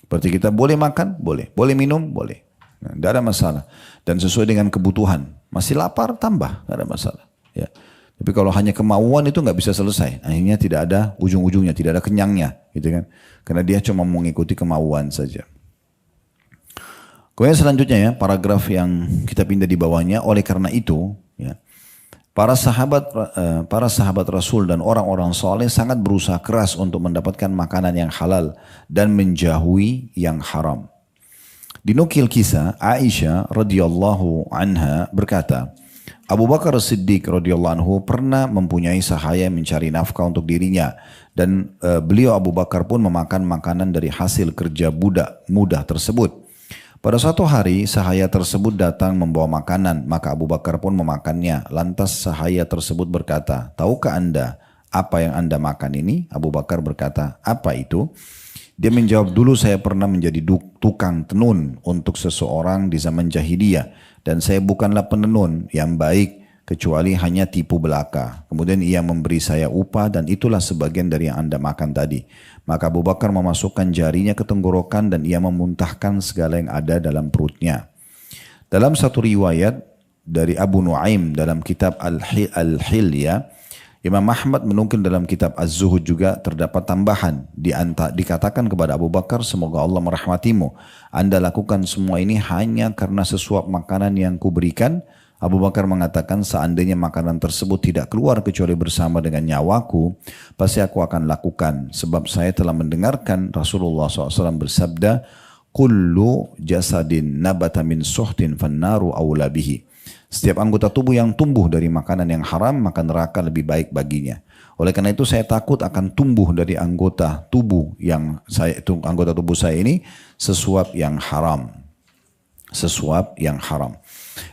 Berarti kita boleh makan, boleh. Boleh minum, boleh. Tidak ada masalah. Dan sesuai dengan kebutuhan. Masih lapar, tambah. Tidak ada masalah. Ya. Tapi kalau hanya kemauan itu nggak bisa selesai. Akhirnya tidak ada ujung-ujungnya, tidak ada kenyangnya. Gitu kan? Karena dia cuma mengikuti kemauan saja. Kemudian selanjutnya ya, paragraf yang kita pindah di bawahnya. Oleh karena itu, ya, para sahabat Rasul dan orang-orang soleh sangat berusaha keras untuk mendapatkan makanan yang halal dan menjauhi yang haram. Dinukil kisah Aisyah radhiyallahu anha berkata, Abu Bakar Siddiq radhiyallahu anhu pernah mempunyai sahaya mencari nafkah untuk dirinya dan beliau Abu Bakar pun memakan makanan dari hasil kerja budak mudah tersebut. Pada suatu hari sahaya tersebut datang membawa makanan, maka Abu Bakar pun memakannya. Lantas sahaya tersebut berkata, tahukah anda apa yang anda makan ini? Abu Bakar berkata, apa itu? Dia menjawab, dulu saya pernah menjadi tukang tenun untuk seseorang di zaman jahiliyah. Dan saya bukanlah penenun yang baik, kecuali hanya tipu belaka. Kemudian ia memberi saya upah dan itulah sebagian dari yang anda makan tadi. Maka Abu Bakar memasukkan jarinya ke tenggorokan dan ia memuntahkan segala yang ada dalam perutnya. Dalam satu riwayat dari Abu Nuaim dalam kitab Al-Hilya, Imam Ahmad menukil dalam kitab Az-Zuhud juga terdapat tambahan. Dikatakan kepada Abu Bakar, semoga Allah merahmatimu. Anda lakukan semua ini hanya karena sesuap makanan yang kuberikan. Abu Bakar mengatakan, seandainya makanan tersebut tidak keluar kecuali bersama dengan nyawaku, pasti aku akan lakukan. Sebab saya telah mendengarkan Rasulullah SAW bersabda, kullu jasadin nabata min suhtin fannaru awla bihi. Setiap anggota tubuh yang tumbuh dari makanan yang haram, maka neraka lebih baik baginya. Oleh karena itu saya takut akan tumbuh dari anggota tubuh saya ini sesuap yang haram. Sesuap yang haram.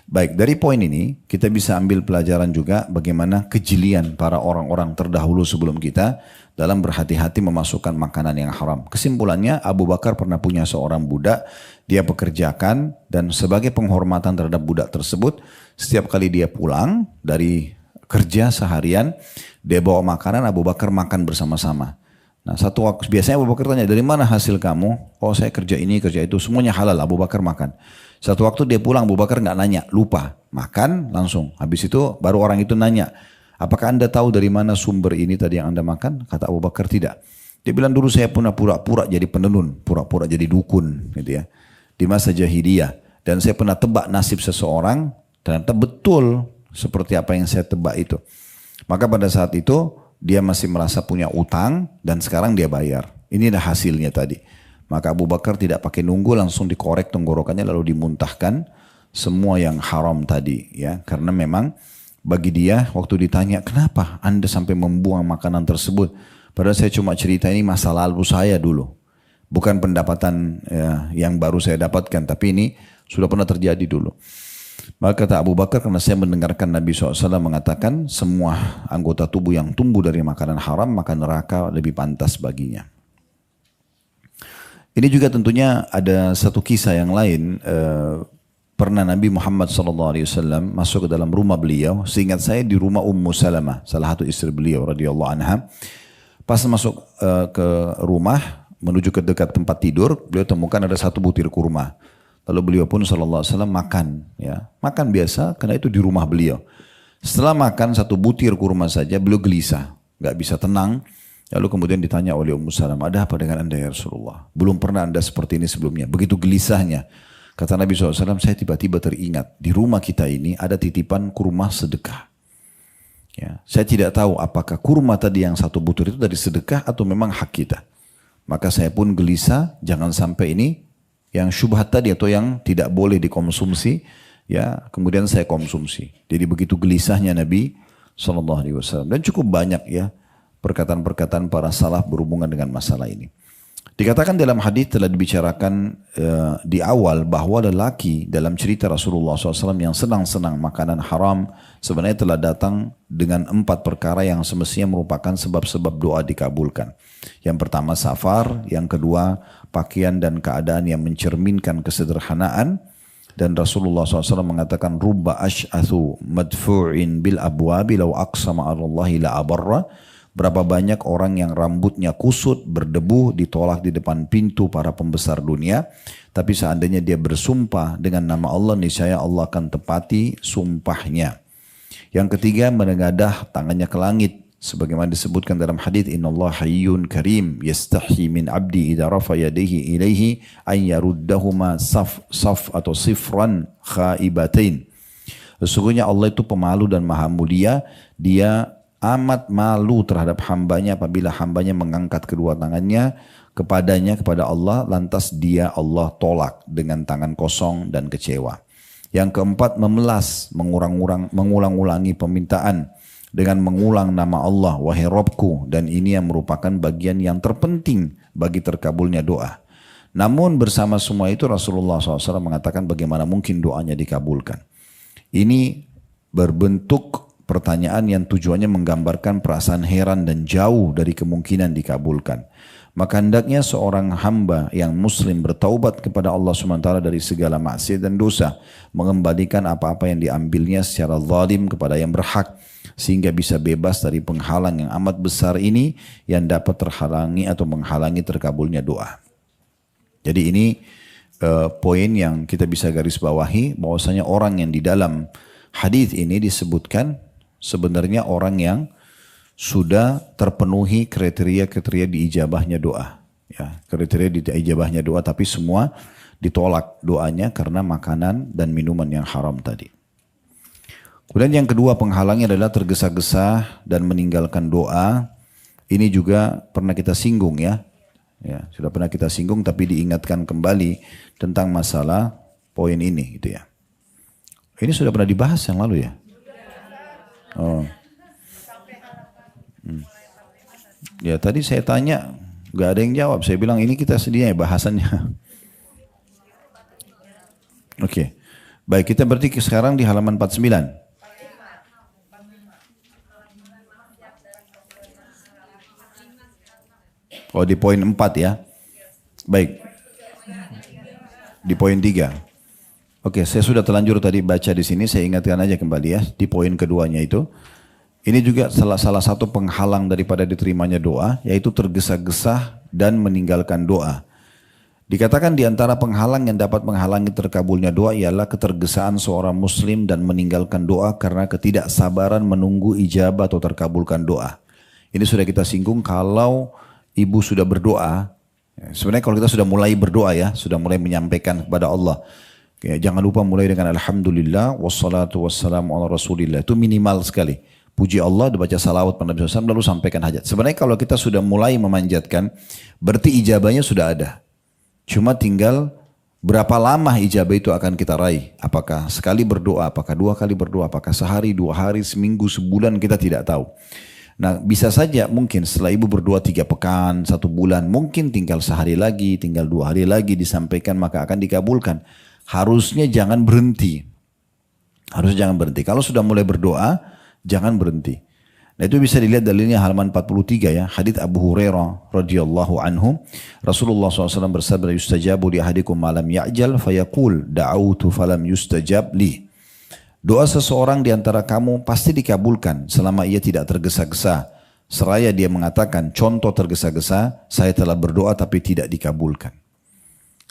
Baik, dari poin ini kita bisa ambil pelajaran juga bagaimana kejelian para orang-orang terdahulu sebelum kita dalam berhati-hati memasukkan makanan yang haram. Kesimpulannya, Abu Bakar pernah punya seorang budak, dia pekerjakan, dan sebagai penghormatan terhadap budak tersebut, setiap kali dia pulang dari kerja seharian, dia bawa makanan, Abu Bakar makan bersama-sama. Nah, satu waktu biasanya Abu Bakar tanya, dari mana hasil kamu? Oh, saya kerja ini, kerja itu, semuanya halal. Abu Bakar makan. Satu waktu dia pulang, Abu Bakar nggak nanya, lupa makan langsung. Habis itu baru orang itu nanya, apakah anda tahu dari mana sumber ini tadi yang anda makan? Kata Abu Bakar tidak. Dia bilang dulu saya pernah pura-pura jadi penenun, pura-pura jadi dukun, gitu ya, di masa jahiliyah. Dan saya pernah tebak nasib seseorang, ternyata betul seperti apa yang saya tebak itu. Maka pada saat itu dia masih merasa punya utang dan sekarang dia bayar. Inilah hasilnya tadi. Maka Abu Bakar tidak pakai nunggu, langsung dikorek tenggorokannya lalu dimuntahkan semua yang haram tadi, ya. Karena memang bagi dia waktu ditanya, kenapa anda sampai membuang makanan tersebut? Padahal saya cuma cerita ini masa lalu saya dulu. Bukan pendapatan yang baru saya dapatkan, tapi ini sudah pernah terjadi dulu. Maka kata Abu Bakar, karena saya mendengarkan Nabi SAW mengatakan, semua anggota tubuh yang tumbuh dari makanan haram, maka neraka lebih pantas baginya. Ini juga tentunya ada satu kisah yang lain. Pernah Nabi Muhammad SAW masuk ke dalam rumah beliau. Seingat saya di rumah Ummu Salamah, salah satu istri beliau radhiyallahu anha. Pas masuk ke rumah menuju ke dekat tempat tidur, beliau temukan ada satu butir kurma. Lalu beliau pun SAW makan, ya, makan biasa karena itu di rumah beliau. Setelah makan satu butir kurma saja, beliau gelisah, nggak bisa tenang. Lalu kemudian ditanya oleh Ummu Salamah, ada apa dengan anda ya Rasulullah? Belum pernah anda seperti ini sebelumnya. Begitu gelisahnya. Kata Nabi SAW, saya tiba-tiba teringat, di rumah kita ini ada titipan kurma sedekah. Ya, saya tidak tahu apakah kurma tadi yang satu butir itu dari sedekah atau memang hak kita. Maka saya pun gelisah, jangan sampai ini yang syubhat tadi atau yang tidak boleh dikonsumsi, ya kemudian saya konsumsi. Jadi begitu gelisahnya Nabi SAW. Dan cukup banyak ya perkataan-perkataan para salaf berhubungan dengan masalah ini. Dikatakan dalam hadis telah dibicarakan di awal bahwa lelaki dalam cerita Rasulullah SAW yang senang-senang makanan haram sebenarnya telah datang dengan 4 perkara yang semestinya merupakan sebab-sebab doa dikabulkan. Yang pertama safar, yang kedua pakaian dan keadaan yang mencerminkan kesederhanaan, dan Rasulullah SAW mengatakan rubba ash'athu madfu'in bil abwabi law aqsama 'alallahi la abarra. Berapa banyak orang yang rambutnya kusut, berdebu, ditolak di depan pintu para pembesar dunia. Tapi seandainya dia bersumpah dengan nama Allah, niscaya Allah akan tepati sumpahnya. Yang ketiga, menengadah tangannya ke langit. Sebagaimana disebutkan dalam hadis, innallaha hayyun karim yastahi min abdi idza rafa yadayhi ilaihi an yaruddahuma saf atau sifran khaibatain. Sesungguhnya Allah itu pemalu dan maha mulia. Dia amat malu terhadap hambanya apabila hambanya mengangkat kedua tangannya kepadanya, kepada Allah, lantas dia Allah tolak dengan tangan kosong dan kecewa. Yang keempat, memelas, mengulang-ulangi permintaan dengan mengulang nama Allah, wahai Robku, dan ini yang merupakan bagian yang terpenting bagi terkabulnya doa. Namun bersama semua itu Rasulullah SAW mengatakan bagaimana mungkin doanya dikabulkan. Ini berbentuk pertanyaan yang tujuannya menggambarkan perasaan heran dan jauh dari kemungkinan dikabulkan. Maka hendaknya seorang hamba yang muslim bertaubat kepada Allah SWT dari segala maksiat dan dosa, mengembalikan apa-apa yang diambilnya secara zalim kepada yang berhak, sehingga bisa bebas dari penghalang yang amat besar ini yang dapat terhalangi atau menghalangi terkabulnya doa. Jadi ini poin yang kita bisa garis bawahi, bahwasanya orang yang di dalam hadis ini disebutkan sebenarnya orang yang sudah terpenuhi kriteria-kriteria diijabahnya doa. Ya, kriteria diijabahnya doa, tapi semua ditolak doanya karena makanan dan minuman yang haram tadi. Kemudian yang kedua penghalangnya adalah tergesa-gesa dan meninggalkan doa. Ini juga pernah kita singgung ya. Ya, sudah pernah kita singgung tapi diingatkan kembali tentang masalah poin ini gitu ya. Ini sudah pernah dibahas yang lalu ya? Oh. Ya tadi saya tanya, nggak ada yang jawab. Saya bilang ini kita sedianya bahasannya. Oke. Baik, kita berarti sekarang di halaman 49. Oh di poin 4 ya. Baik. Di poin 3. Oke, saya sudah terlanjur tadi baca di sini, saya ingatkan aja kembali ya. Di poin keduanya itu. Ini juga salah satu penghalang daripada diterimanya doa, yaitu tergesa-gesa dan meninggalkan doa. Dikatakan di antara penghalang yang dapat menghalangi terkabulnya doa ialah ketergesaan seorang muslim dan meninggalkan doa karena ketidaksabaran menunggu ijabah atau terkabulkan doa. Ini sudah kita singgung kalau ibu sudah berdoa, sebenarnya kalau kita sudah mulai berdoa ya, sudah mulai menyampaikan kepada Allah. Ya, jangan lupa mulai dengan Alhamdulillah, wassalatu wassalamu ala rasulillah. Itu minimal sekali. Puji Allah, dibaca salawat pada Nabi SAW, lalu sampaikan hajat. Sebenarnya kalau kita sudah mulai memanjatkan, berarti ijabahnya sudah ada. Cuma tinggal berapa lama ijabah itu akan kita raih. Apakah sekali berdoa, apakah 2 kali berdoa, apakah sehari, 2 hari, seminggu, sebulan, kita tidak tahu. Nah bisa saja mungkin setelah ibu berdoa 3 pekan, 1 bulan, mungkin tinggal sehari lagi, tinggal 2 hari lagi disampaikan maka akan dikabulkan. Harusnya jangan berhenti. Harusnya jangan berhenti. Kalau sudah mulai berdoa, jangan berhenti. Nah itu bisa dilihat dalilnya halaman 43 ya. Hadits Abu Hurairah radhiyallahu anhu. Rasulullah SAW bersabda, yustajabu li ahadikum malam ya'jal fayaqul da'autu falam yustajab li. Doa seseorang di antara kamu pasti dikabulkan selama ia tidak tergesa-gesa. Seraya dia mengatakan, contoh tergesa-gesa, saya telah berdoa tapi tidak dikabulkan.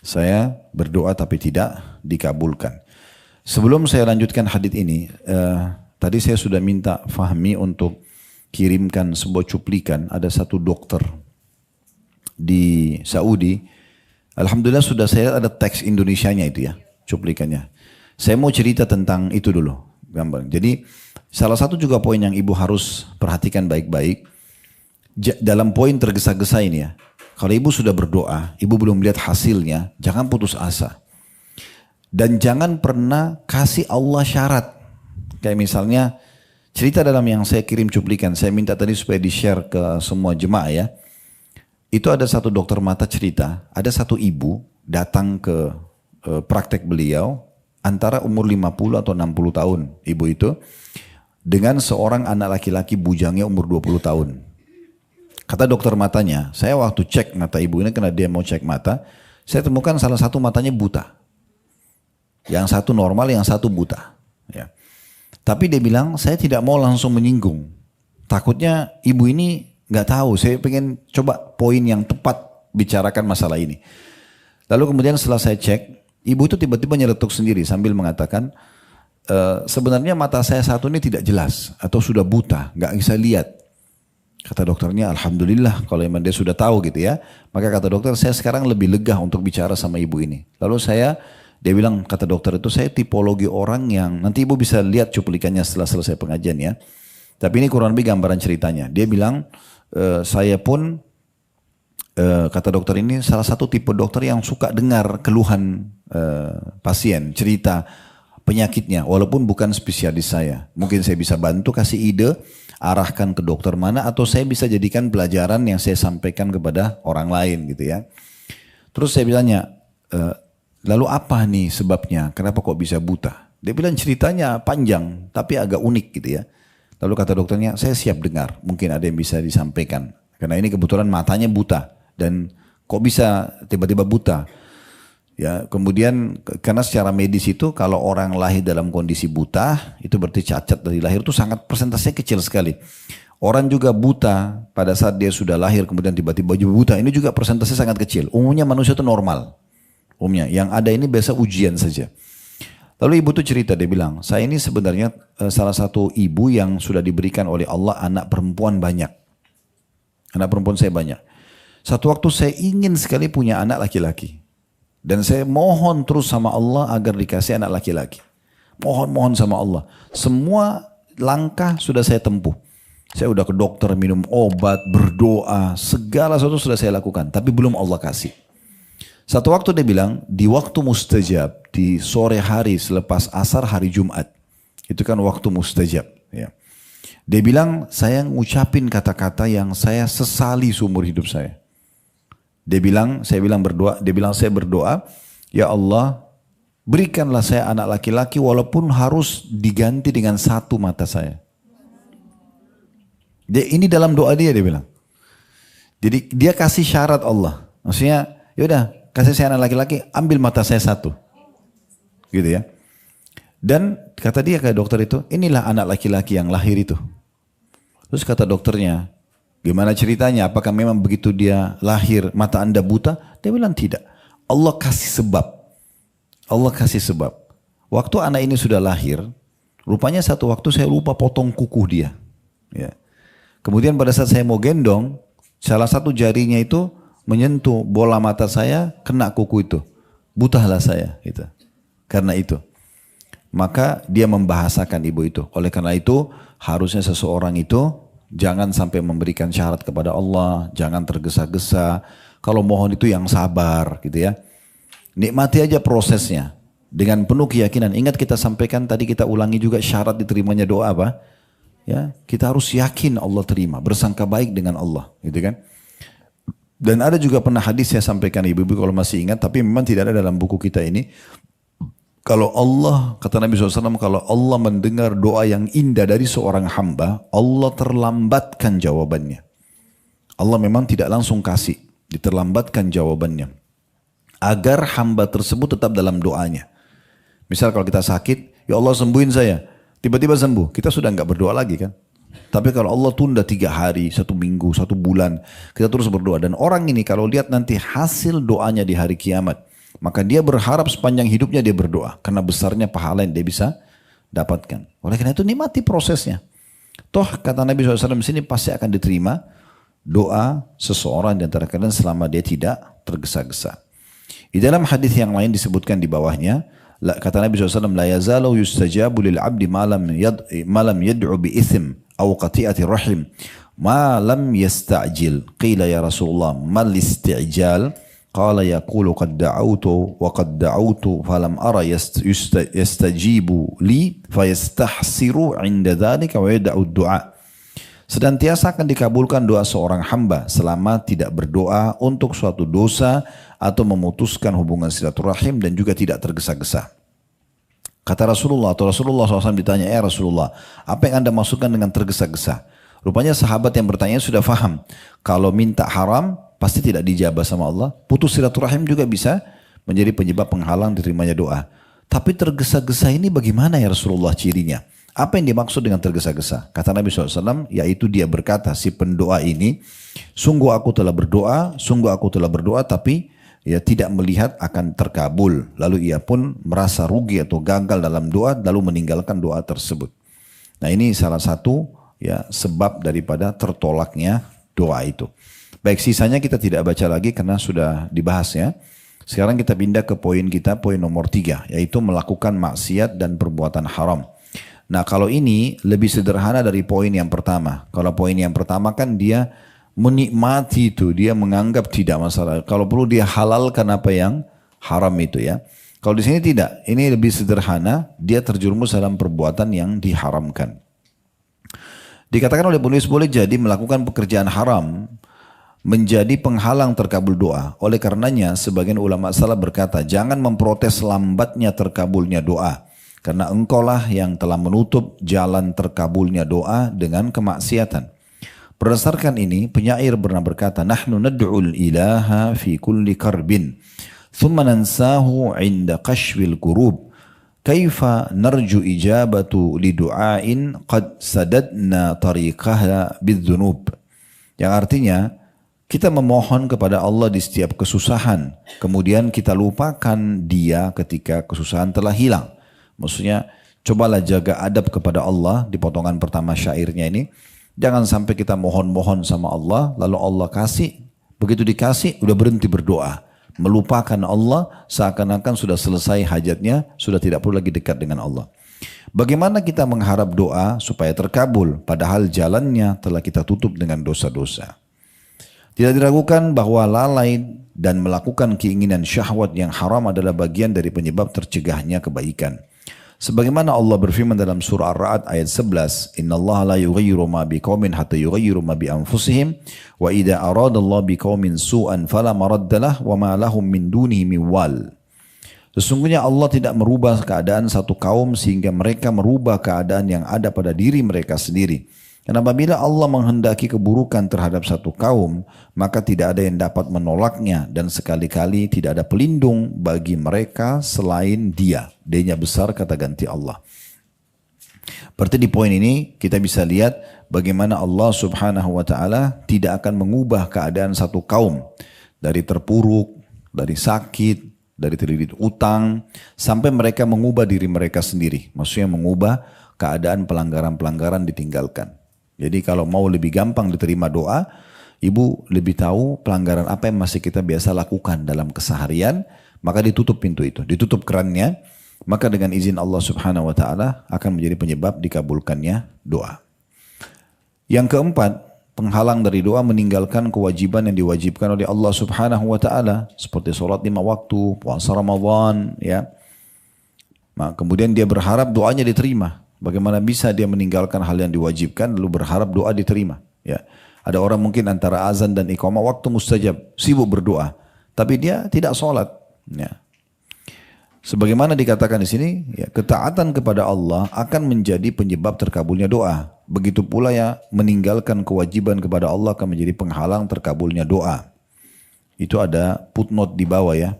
Saya berdoa tapi tidak dikabulkan. Sebelum saya lanjutkan hadits ini, tadi saya sudah minta Fahmi untuk kirimkan sebuah cuplikan. Ada satu dokter di Saudi. Alhamdulillah sudah saya ada teks Indonesianya itu ya, cuplikannya. Saya mau cerita tentang itu dulu, gambar. Jadi salah satu juga poin yang ibu harus perhatikan baik-baik. Dalam poin tergesa-gesa ini ya. Kalau ibu sudah berdoa, ibu belum lihat hasilnya, jangan putus asa. Dan jangan pernah kasih Allah syarat. Kayak misalnya cerita dalam yang saya kirim cuplikan, saya minta tadi supaya di-share ke semua jemaah ya. Itu ada satu dokter mata cerita, ada satu ibu datang ke praktek beliau, antara umur 50 atau 60 tahun ibu itu, dengan seorang anak laki-laki bujangnya umur 20 tahun. Kata dokter matanya, saya waktu cek mata ibu ini karena dia mau cek mata, saya temukan salah satu matanya buta. Yang satu normal, yang satu buta. Ya. Tapi dia bilang, saya tidak mau langsung menyinggung. Takutnya ibu ini nggak tahu, saya pengen coba poin yang tepat bicarakan masalah ini. Lalu kemudian setelah saya cek, ibu itu tiba-tiba nyeletuk sendiri sambil mengatakan, sebenarnya mata saya satu ini tidak jelas atau sudah buta, nggak bisa lihat. Kata dokternya, alhamdulillah kalau memang dia sudah tahu gitu ya. Maka kata dokter, saya sekarang lebih lega untuk bicara sama ibu ini. Lalu dia bilang, kata dokter itu, saya tipologi orang yang, nanti ibu bisa lihat cuplikannya setelah selesai pengajian ya. Tapi ini kurang lebih gambaran ceritanya. Dia bilang, saya pun, kata dokter ini, salah satu tipe dokter yang suka dengar keluhan pasien, cerita penyakitnya, walaupun bukan spesialis saya. Mungkin saya bisa bantu, kasih ide, arahkan ke dokter mana, atau saya bisa jadikan pelajaran yang saya sampaikan kepada orang lain gitu ya. Terus saya bilangnya, lalu apa nih sebabnya, kenapa kok bisa buta? Dia bilang ceritanya panjang, tapi agak unik gitu ya. Lalu kata dokternya, saya siap dengar, mungkin ada yang bisa disampaikan. Karena ini kebetulan matanya buta, dan kok bisa tiba-tiba buta? Ya, kemudian karena secara medis itu kalau orang lahir dalam kondisi buta itu berarti cacat dari lahir itu sangat persentasenya kecil sekali. Orang juga buta pada saat dia sudah lahir kemudian tiba-tiba buta ini juga persentasenya sangat kecil. Umumnya manusia itu normal. Umumnya yang ada ini biasa ujian saja. Lalu ibu tuh cerita, dia bilang, saya ini sebenarnya salah satu ibu yang sudah diberikan oleh Allah anak perempuan banyak. Anak perempuan saya banyak. Satu waktu saya ingin sekali punya anak laki-laki. Dan saya mohon terus sama Allah agar dikasih anak laki-laki. mohon-mohon sama Allah. Semua langkah sudah saya tempuh. Saya udah ke dokter, minum obat, berdoa, segala sesuatu sudah saya lakukan. Tapi belum Allah kasih. Satu waktu dia bilang, di waktu mustajab, di sore hari selepas asar hari Jumat. Itu kan waktu mustajab. Ya. Dia bilang, saya ngucapin kata-kata yang saya sesali seumur hidup saya. Dia bilang, saya berdoa, ya Allah, berikanlah saya anak laki-laki walaupun harus diganti dengan satu mata saya. Ini dalam doa dia bilang. Jadi dia kasih syarat Allah. Maksudnya, yaudah kasih saya anak laki-laki, ambil mata saya satu. Gitu ya. Dan kata dia ke dokter itu, inilah anak laki-laki yang lahir itu. Terus kata dokternya, gimana ceritanya? Apakah memang begitu dia lahir mata anda buta? Dia bilang tidak. Allah kasih sebab. Allah kasih sebab. Waktu anak ini sudah lahir, rupanya satu waktu saya lupa potong kuku dia. Ya. Kemudian pada saat saya mau gendong, salah satu jarinya itu menyentuh bola mata saya, kena kuku itu. Butahlah saya. Gitu. Karena itu. Maka dia membahasakan ibu itu. Oleh karena itu, harusnya seseorang itu jangan sampai memberikan syarat kepada Allah. Jangan tergesa-gesa. Kalau mohon itu yang sabar. Gitu ya. Nikmati aja prosesnya. Dengan penuh keyakinan. Ingat kita sampaikan tadi, kita ulangi juga syarat diterimanya doa apa? Ya, kita harus yakin Allah terima, bersangka baik dengan Allah, gitu kan? Dan ada juga pernah hadis saya sampaikan ibu-ibu kalau masih ingat, tapi memang tidak ada dalam buku kita ini. Kalau Allah, kata Nabi SAW, kalau Allah mendengar doa yang indah dari seorang hamba, Allah terlambatkan jawabannya. Allah memang tidak langsung kasih, diterlambatkan jawabannya. Agar hamba tersebut tetap dalam doanya. Misal kalau kita sakit, ya Allah sembuhin saya. Tiba-tiba sembuh, kita sudah nggak berdoa lagi kan. Tapi kalau Allah tunda 3 hari, 1 minggu, 1 bulan, kita terus berdoa. Dan orang ini kalau lihat nanti hasil doanya di hari kiamat, maka dia berharap sepanjang hidupnya dia berdoa. Karena besarnya pahala yang dia bisa dapatkan. Oleh karena itu nikmati prosesnya. Toh kata Nabi SAW di sini pasti akan diterima doa seseorang di antara kalian selama dia tidak tergesa-gesa. Di dalam hadis yang lain disebutkan di bawahnya, kata Nabi SAW, la yazalu yustajabu lil abdi malam yad'u bi ithim aw qati'ati rahim ma lam yasta'jil. Qila ya Rasulullah mal isti'jal? Qala yaqulu qad da'autu wa qad da'autu falam ara yastajibu li fayastahsiru 'inda dhalika wa yad'u du'a. Senantiasa akan dikabulkan doa seorang hamba selama tidak berdoa untuk suatu dosa atau memutuskan hubungan silaturahim dan juga tidak tergesa-gesa. Kata Rasulullah atau Rasulullah SAW ditanya, ya Rasulullah, apa yang anda maksudkan dengan tergesa-gesa? Rupanya sahabat yang bertanya sudah faham. Kalau minta haram pasti tidak dijabah sama Allah. Putus silaturahim juga bisa menjadi penyebab penghalang diterimanya doa. Tapi tergesa-gesa ini bagaimana ya Rasulullah cirinya? Apa yang dimaksud dengan tergesa-gesa? Kata Nabi SAW, yaitu dia berkata, si pendoa ini, sungguh aku telah berdoa, tapi ia tidak melihat akan terkabul. Lalu ia pun merasa rugi atau gagal dalam doa, lalu meninggalkan doa tersebut. Nah ini salah satu ya sebab daripada tertolaknya doa itu. Baik, sisanya kita tidak baca lagi karena sudah dibahas ya. Sekarang kita pindah ke poin kita, poin nomor 3, yaitu melakukan maksiat dan perbuatan haram. Nah kalau ini lebih sederhana dari poin yang pertama. Kalau poin yang pertama kan dia menikmati itu, dia menganggap tidak masalah. Kalau perlu dia halalkan apa yang haram itu ya. Kalau di sini tidak, ini lebih sederhana, dia terjerumus dalam perbuatan yang diharamkan. Dikatakan oleh penulis boleh jadi melakukan pekerjaan haram menjadi penghalang terkabul doa. Oleh karenanya sebagian ulama salaf berkata, jangan memprotes lambatnya terkabulnya doa. Karena engkaulah yang telah menutup jalan terkabulnya doa dengan kemaksiatan. Berdasarkan ini, penyair pernah berkata, Nahnu nad'ul ilaha fi kulli karbin, thumma nansahu inda qashwil kurub. Kaifa narju ijabatu lidu'ain qad sadadna tariqaha bidzunub. Yang artinya, kita memohon kepada Allah di setiap kesusahan, kemudian kita lupakan dia ketika kesusahan telah hilang. Maksudnya cobalah jaga adab kepada Allah di potongan pertama syairnya ini. Jangan sampai kita mohon-mohon sama Allah lalu Allah kasih. Begitu dikasih udah berhenti berdoa. Melupakan Allah seakan-akan sudah selesai hajatnya. Sudah tidak perlu lagi dekat dengan Allah. Bagaimana kita mengharap doa supaya terkabul padahal jalannya telah kita tutup dengan dosa-dosa? Tidak diragukan bahwa lalai dan melakukan keinginan syahwat yang haram adalah bagian dari penyebab tercegahnya kebaikan. Sebagaimana Allah berfirman dalam surah Ar-Ra'd ayat 11, "Inna Allah la yughayyiru ma biqaumin hatta yughayyiru ma bi anfusihim wa idza arada Allah biqaumin su'an fala maraddalah wa ma lahum min dunihi min wal." Sesungguhnya Allah tidak merubah keadaan satu kaum sehingga mereka merubah keadaan yang ada pada diri mereka sendiri. Dan apabila Allah menghendaki keburukan terhadap satu kaum, maka tidak ada yang dapat menolaknya dan sekali-kali tidak ada pelindung bagi mereka selain Dia. D-nya besar kata ganti Allah. Berarti di poin ini kita bisa lihat bagaimana Allah Subhanahu wa taala tidak akan mengubah keadaan satu kaum dari terpuruk, dari sakit, dari terlilit utang sampai mereka mengubah diri mereka sendiri. Maksudnya mengubah keadaan pelanggaran-pelanggaran ditinggalkan. Jadi kalau mau lebih gampang diterima doa, ibu lebih tahu pelanggaran apa yang masih kita biasa lakukan dalam keseharian, maka ditutup pintu itu, ditutup kerannya, maka dengan izin Allah Subhanahu wa taala akan menjadi penyebab dikabulkannya doa. Yang keempat, penghalang dari doa meninggalkan kewajiban yang diwajibkan oleh Allah Subhanahu wa taala seperti sholat 5 waktu, puasa Ramadan, ya. Nah, kemudian dia berharap doanya diterima. Bagaimana bisa dia meninggalkan hal yang diwajibkan lalu berharap doa diterima? Ya, ada orang mungkin antara azan dan iqamah waktu mustajab, sibuk berdoa, tapi dia tidak sholat. Ya. Sebagaimana dikatakan di sini, ya, ketaatan kepada Allah akan menjadi penyebab terkabulnya doa. Begitu pula ya meninggalkan kewajiban kepada Allah akan menjadi penghalang terkabulnya doa. Itu ada footnote di bawah ya.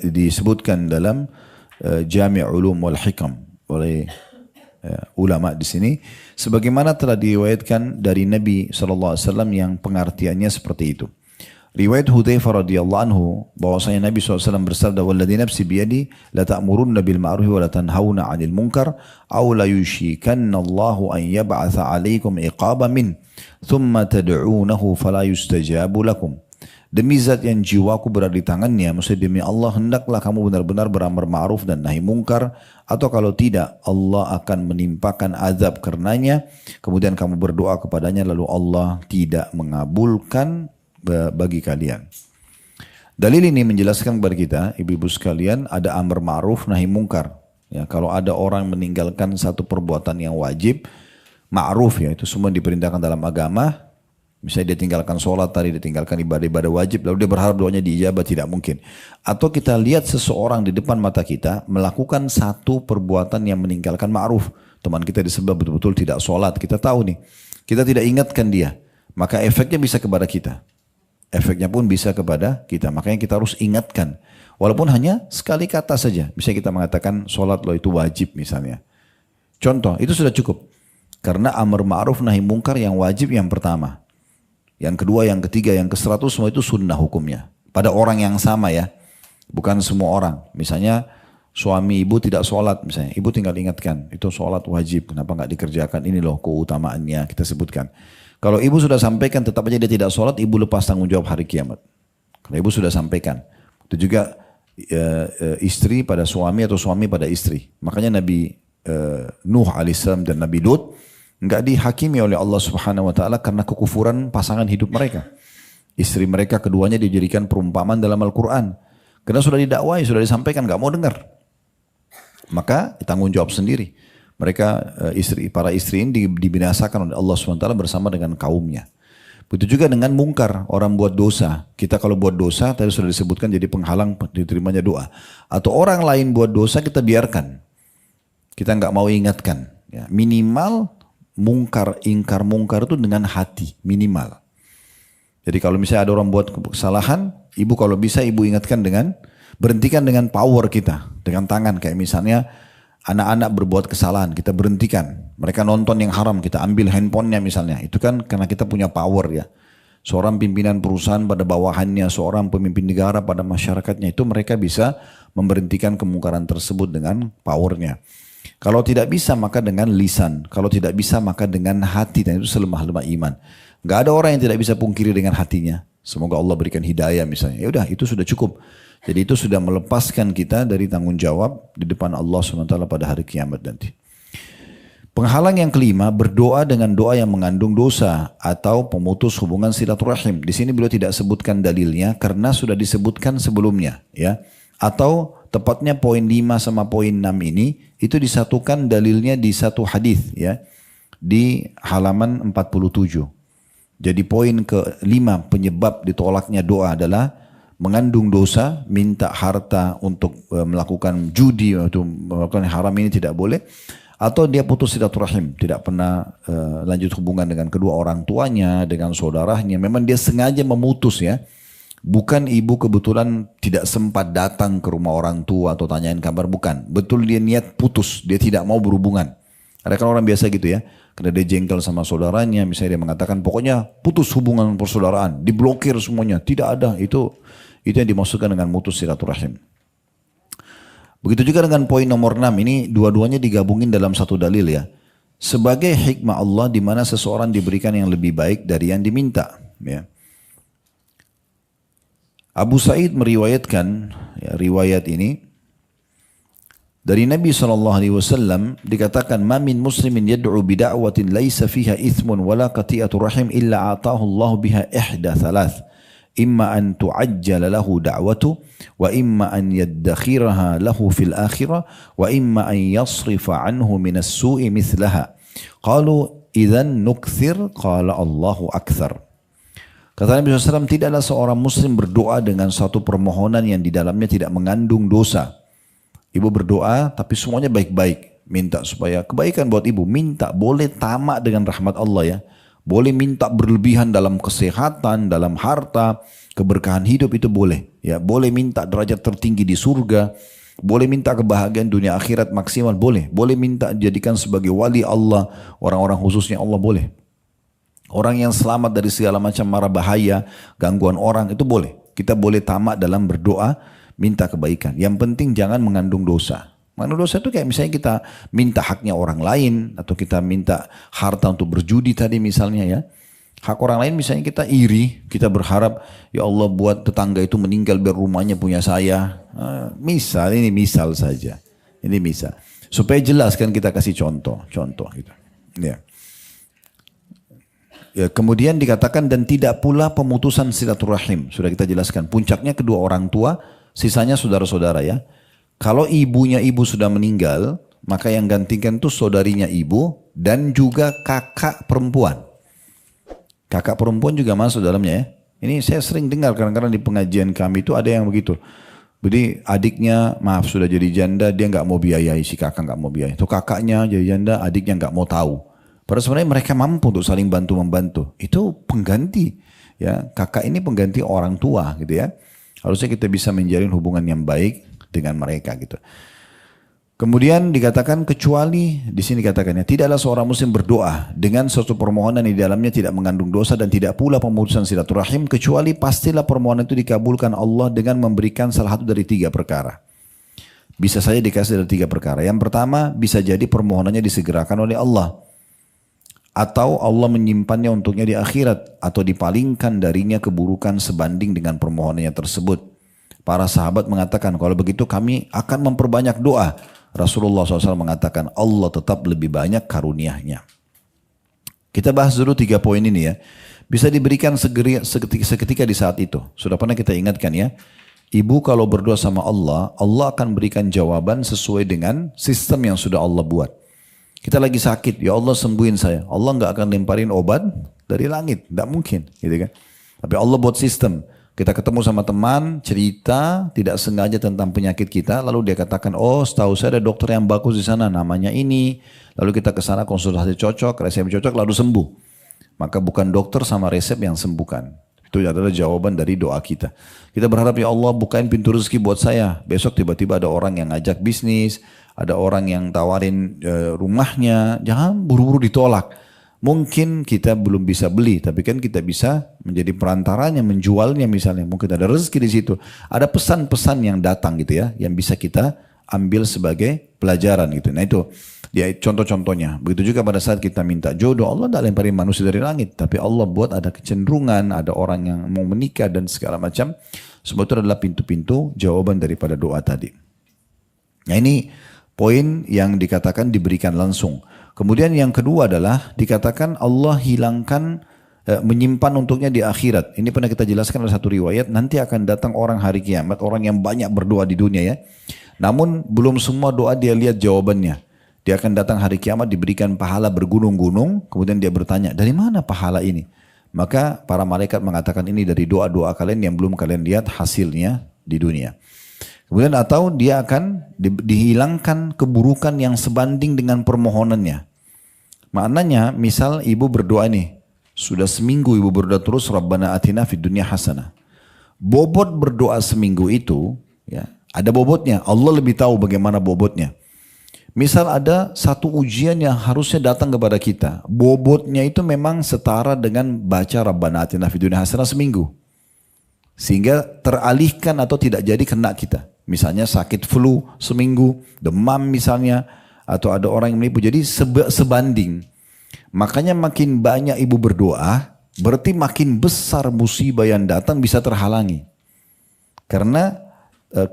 Disebutkan dalam Jami' Ulum wal Hikam oleh ulama di sini, sebagaimana telah diriwayatkan dari Nabi SAW yang pengertiannya seperti itu. Riwayat Hudzaifah radhiyallahu anhu bahwasanya Nabi SAW bersabda, "Walladzi nafsi biyadi la ta'murunna bil ma'ruf wa la tanhauna 'anil munkar aw la yushikanna Allahu an yab'atha 'alaikum iqaban min thumma tad'uunahu fala yustajabu lakum." Demi zat yang jiwaku berada di tangannya, maksudnya demi Allah hendaklah kamu benar-benar beramar ma'ruf dan nahi mungkar, atau kalau tidak Allah akan menimpakan azab karenanya, kemudian kamu berdoa kepadanya lalu Allah tidak mengabulkan bagi kalian. Dalil ini menjelaskan kepada kita, ibu-ibu sekalian, ada amar ma'ruf nahi mungkar. Ya, kalau ada orang meninggalkan satu perbuatan yang wajib, ma'ruf ya, itu semua diperintahkan dalam agama. Misalnya dia tinggalkan sholat tadi, dia tinggalkan ibadah-ibadah wajib, lalu dia berharap doanya diijabah, tidak mungkin. Atau kita lihat seseorang di depan mata kita melakukan satu perbuatan yang meninggalkan ma'ruf. Teman kita di sebelah betul-betul tidak sholat, kita tahu nih. Kita tidak ingatkan dia, maka efeknya bisa kepada kita. Efeknya pun bisa kepada kita, makanya kita harus ingatkan. Walaupun hanya sekali kata saja, bisa kita mengatakan sholat lo itu wajib misalnya. Contoh, itu sudah cukup. Karena amar ma'ruf nahi mungkar yang wajib yang pertama. Yang kedua, yang ketiga, yang ke-100 semua itu sunnah hukumnya. Pada orang yang sama ya. Bukan semua orang. Misalnya suami ibu tidak sholat misalnya. Ibu tinggal ingatkan. Itu sholat wajib. Kenapa nggak dikerjakan? Ini loh keutamaannya kita sebutkan. Kalau ibu sudah sampaikan tetap aja dia tidak sholat. Ibu lepas tanggung jawab hari kiamat. Kalau ibu sudah sampaikan. Itu juga istri pada suami atau suami pada istri. Makanya Nabi Nuh alaihissalam dan Nabi Lut enggak dihakimi oleh Allah Subhanahu wa taala karena kekufuran pasangan hidup mereka. Istri mereka keduanya dijadikan perumpamaan dalam Al-Qur'an. Karena sudah didakwai, sudah disampaikan, enggak mau dengar. Maka tanggung jawab sendiri. Mereka para istri ini dibinasakan oleh Allah Subhanahu wa taala bersama dengan kaumnya. Begitu juga dengan mungkar, orang buat dosa. Kita kalau buat dosa tadi sudah disebutkan jadi penghalang diterimanya doa. Atau orang lain buat dosa kita biarkan. Kita enggak mau ingatkan. Ya, minimal ingkar mungkar itu dengan hati, minimal. Jadi kalau misalnya ada orang buat kesalahan, ibu kalau bisa ibu ingatkan berhentikan dengan power kita, dengan tangan. Kayak misalnya anak-anak berbuat kesalahan, kita berhentikan. Mereka nonton yang haram, kita ambil handphonenya misalnya. Itu kan karena kita punya power ya. Seorang pimpinan perusahaan pada bawahannya, seorang pemimpin negara pada masyarakatnya, itu mereka bisa memberhentikan kemungkaran tersebut dengan powernya. Kalau tidak bisa maka dengan lisan. Kalau tidak bisa maka dengan hati. Dan itu selemah-lemah iman. Gak ada orang yang tidak bisa pungkiri dengan hatinya. Semoga Allah berikan hidayah misalnya. Ya udah itu sudah cukup. Jadi itu sudah melepaskan kita dari tanggung jawab di depan Allah SWT pada hari kiamat nanti. Penghalang yang kelima, berdoa dengan doa yang mengandung dosa atau pemutus hubungan silaturahim. Di sini beliau tidak sebutkan dalilnya karena sudah disebutkan sebelumnya, ya. Atau tepatnya poin 5 sama poin 6 ini itu disatukan dalilnya di satu hadis, ya. Di halaman 47. Jadi poin ke-5 penyebab ditolaknya doa adalah mengandung dosa, minta harta untuk melakukan judi atau melakukan haram, ini tidak boleh. Atau dia putus silaturahim, tidak pernah lanjut hubungan dengan kedua orang tuanya, dengan saudaranya. Memang dia sengaja memutus, ya. Bukan ibu kebetulan tidak sempat datang ke rumah orang tua atau tanyain kabar, bukan. Betul dia niat putus, dia tidak mau berhubungan. Ada kan orang biasa gitu, ya. Karena dia jengkel sama saudaranya, misalnya dia mengatakan pokoknya putus hubungan persaudaraan, diblokir semuanya. Tidak ada, itu yang dimaksudkan dengan putus silaturahim. Begitu juga dengan poin nomor 6, ini dua-duanya digabungin dalam satu dalil, ya. Sebagai hikmah Allah di mana seseorang diberikan yang lebih baik dari yang diminta, ya. Abu Sa'id meriwayatkan, ya, riwayat ini dari Nabi SAW dikatakan, "Ma min muslimin yad'u bida'watin laisa fiha ithmun wala qati'atu rahim illa atahu Allah biha ihda thalath. Imma an tu'ajjala lahu da'watu wa imma an yaddakhiraha lahu fil akhirah wa imma an yasrifa anhu minas su'i mithlaha." Qalu idzan nukthir, qala Allahu akthar. Kata Nabi SAW, tidaklah seorang muslim berdoa dengan satu permohonan yang di dalamnya tidak mengandung dosa. Ibu berdoa tapi semuanya baik-baik, minta supaya kebaikan buat ibu, minta, boleh tamak dengan rahmat Allah, ya. Boleh minta berlebihan dalam kesehatan, dalam harta, keberkahan hidup, itu boleh, ya. Boleh minta derajat tertinggi di surga, boleh minta kebahagiaan dunia akhirat maksimal, boleh. Boleh minta dijadikan sebagai wali Allah, orang-orang khususnya Allah, boleh. Orang yang selamat dari segala macam mara bahaya, gangguan orang, itu boleh. Kita boleh tamak dalam berdoa, minta kebaikan. Yang penting jangan mengandung dosa. Mengandung dosa itu kayak misalnya kita minta haknya orang lain, atau kita minta harta untuk berjudi tadi misalnya, ya. Hak orang lain misalnya kita iri, kita berharap ya Allah buat tetangga itu meninggal biar rumahnya punya saya. Misal, ini misal saja. Ini misal. Supaya jelas kan kita kasih contoh gitu. Ya. Ya, kemudian dikatakan dan tidak pula pemutusan silaturahim. Sudah kita jelaskan. Puncaknya kedua orang tua, sisanya saudara-saudara, ya. Kalau ibunya ibu sudah meninggal, maka yang gantikan itu saudarinya ibu dan juga kakak perempuan. Kakak perempuan juga masuk dalamnya, ya. Ini saya sering dengar kadang-kadang di pengajian kami itu ada yang begitu. Jadi adiknya maaf sudah jadi janda, dia nggak mau biayai, si kakak nggak mau biayai. Itu kakaknya jadi janda, adiknya nggak mau tahu. Padahal sebenarnya mereka mampu untuk saling bantu-membantu. Itu pengganti, ya. Kakak ini pengganti orang tua, gitu, ya. Harusnya kita bisa menjalin hubungan yang baik dengan mereka, gitu. Kemudian dikatakan kecuali, di sini dikatakannya tidaklah seorang muslim berdoa dengan suatu permohonan di dalamnya tidak mengandung dosa dan tidak pula pemutusan silaturahim, kecuali pastilah permohonan itu dikabulkan Allah dengan memberikan salah satu dari 3 perkara. Bisa saja dikasih dari 3 perkara. Yang pertama, bisa jadi permohonannya disegerakan oleh Allah, atau Allah menyimpannya untuknya di akhirat, atau dipalingkan darinya keburukan sebanding dengan permohonannya tersebut. Para sahabat mengatakan, kalau begitu kami akan memperbanyak doa. Rasulullah SAW mengatakan, Allah tetap lebih banyak karunia-Nya. Kita bahas dulu 3 poin ini, ya. Bisa diberikan seketika di saat itu. Sudah pernah kita ingatkan, ya. Ibu kalau berdoa sama Allah, Allah akan berikan jawaban sesuai dengan sistem yang sudah Allah buat. Kita lagi sakit, ya Allah sembuhin saya. Allah nggak akan lemparin obat dari langit, nggak mungkin, gitu kan? Tapi Allah buat sistem. Kita ketemu sama teman, cerita tidak sengaja tentang penyakit kita, lalu dia katakan, oh setahu saya ada dokter yang bagus di sana, namanya ini. Lalu kita ke sana konsultasi cocok, resep cocok, lalu sembuh. Maka bukan dokter sama resep yang sembuhkan. Itu adalah jawaban dari doa kita. Kita berharap ya Allah bukain pintu rezeki buat saya. Besok tiba-tiba ada orang yang ngajak bisnis, ada orang yang tawarin rumahnya, jangan buru-buru ditolak. Mungkin kita belum bisa beli, tapi kan kita bisa menjadi perantaranya, menjualnya misalnya. Mungkin ada rezeki di situ. Ada pesan-pesan yang datang gitu, ya, yang bisa kita ambil sebagai pelajaran gitu. Nah itu Ya, contoh-contohnya. Begitu juga pada saat kita minta jodoh, Allah tidak lemparin manusia dari langit. Tapi Allah buat ada kecenderungan, ada orang yang mau menikah dan segala macam. Semua itu adalah pintu-pintu jawaban daripada doa tadi. Nah ini poin yang dikatakan diberikan langsung. Kemudian yang kedua adalah dikatakan Allah hilangkan, menyimpan untuknya di akhirat. Ini pernah kita jelaskan dalam satu riwayat, nanti akan datang orang hari kiamat, orang yang banyak berdoa di dunia ya. Namun belum semua doa dia lihat jawabannya. Dia akan datang hari kiamat diberikan pahala bergunung-gunung, kemudian dia bertanya, dari mana pahala ini? Maka para malaikat mengatakan ini dari doa-doa kalian yang belum kalian lihat hasilnya di dunia. Kemudian atau dia akan dihilangkan keburukan yang sebanding dengan permohonannya. Maknanya misal ibu berdoa nih, sudah seminggu ibu berdoa terus, Rabbana atina fid dunya hasanah. Bobot berdoa seminggu itu, ya, ada bobotnya. Allah lebih tahu bagaimana bobotnya. Misal ada satu ujian yang harusnya datang kepada kita. Bobotnya itu memang setara dengan baca Rabbana atina fid dunya hasanah seminggu. Sehingga teralihkan atau tidak jadi kena kita. Misalnya sakit flu seminggu, demam misalnya. Atau ada orang yang menipu. Jadi sebanding. Makanya makin banyak ibu berdoa, berarti makin besar musibah yang datang bisa terhalangi. Karena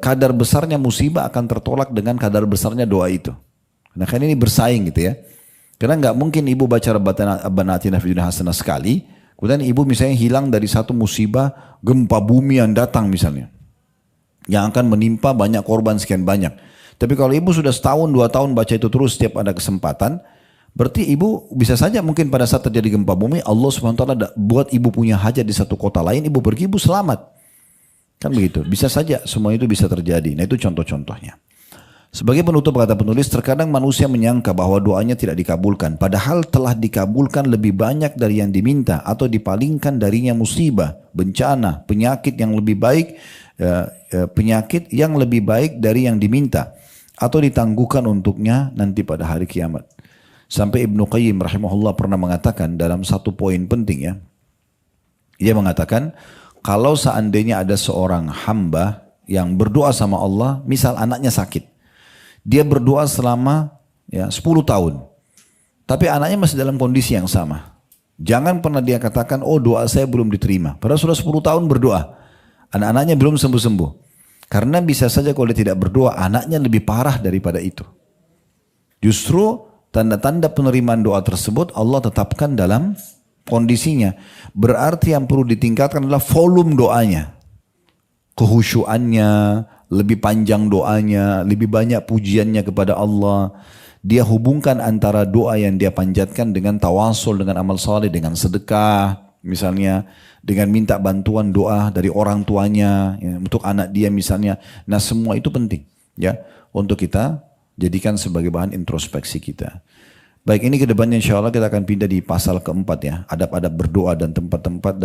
kadar besarnya musibah akan tertolak dengan kadar besarnya doa itu. Nah kan ini bersaing gitu ya. Karena nggak mungkin ibu baca Rabbana atina fid dunya hasanah sekali, kemudian ibu misalnya hilang dari satu musibah gempa bumi yang datang misalnya. Yang akan menimpa banyak korban sekian banyak. Tapi kalau ibu sudah setahun, 2 tahun baca itu terus setiap ada kesempatan, berarti ibu bisa saja mungkin pada saat terjadi gempa bumi, Allah SWT buat ibu punya hajat di satu kota lain, ibu pergi, ibu selamat. Kan begitu, bisa saja semua itu bisa terjadi. Nah itu contoh-contohnya. Sebagai penutup kata penulis, terkadang manusia menyangka bahwa doanya tidak dikabulkan. Padahal telah dikabulkan lebih banyak dari yang diminta atau dipalingkan darinya musibah, bencana, penyakit yang lebih baik, dari yang diminta atau ditangguhkan untuknya nanti pada hari kiamat. Sampai Ibnu Qayyim rahimahullah pernah mengatakan dalam satu poin penting ya. Dia mengatakan kalau seandainya ada seorang hamba yang berdoa sama Allah, misal anaknya sakit. Dia berdoa selama 10 tahun. Tapi anaknya masih dalam kondisi yang sama. Jangan pernah dia katakan, oh doa saya belum diterima. Padahal sudah 10 tahun berdoa. Anak-anaknya belum sembuh-sembuh. Karena bisa saja kalau dia tidak berdoa, anaknya lebih parah daripada itu. Justru tanda-tanda penerimaan doa tersebut Allah tetapkan dalam kondisinya. Berarti yang perlu ditingkatkan adalah volume doanya. Kehusyuannya, lebih panjang doanya, lebih banyak pujiannya kepada Allah. Dia hubungkan antara doa yang dia panjatkan dengan tawasul, dengan amal saleh, dengan sedekah, misalnya dengan minta bantuan doa dari orang tuanya ya, untuk anak dia misalnya. Nah semua itu penting ya untuk kita jadikan sebagai bahan introspeksi kita. Baik, ini kedepannya insya Allah kita akan pindah di pasal keempat ya, adab-adab berdoa dan tempat-tempat dan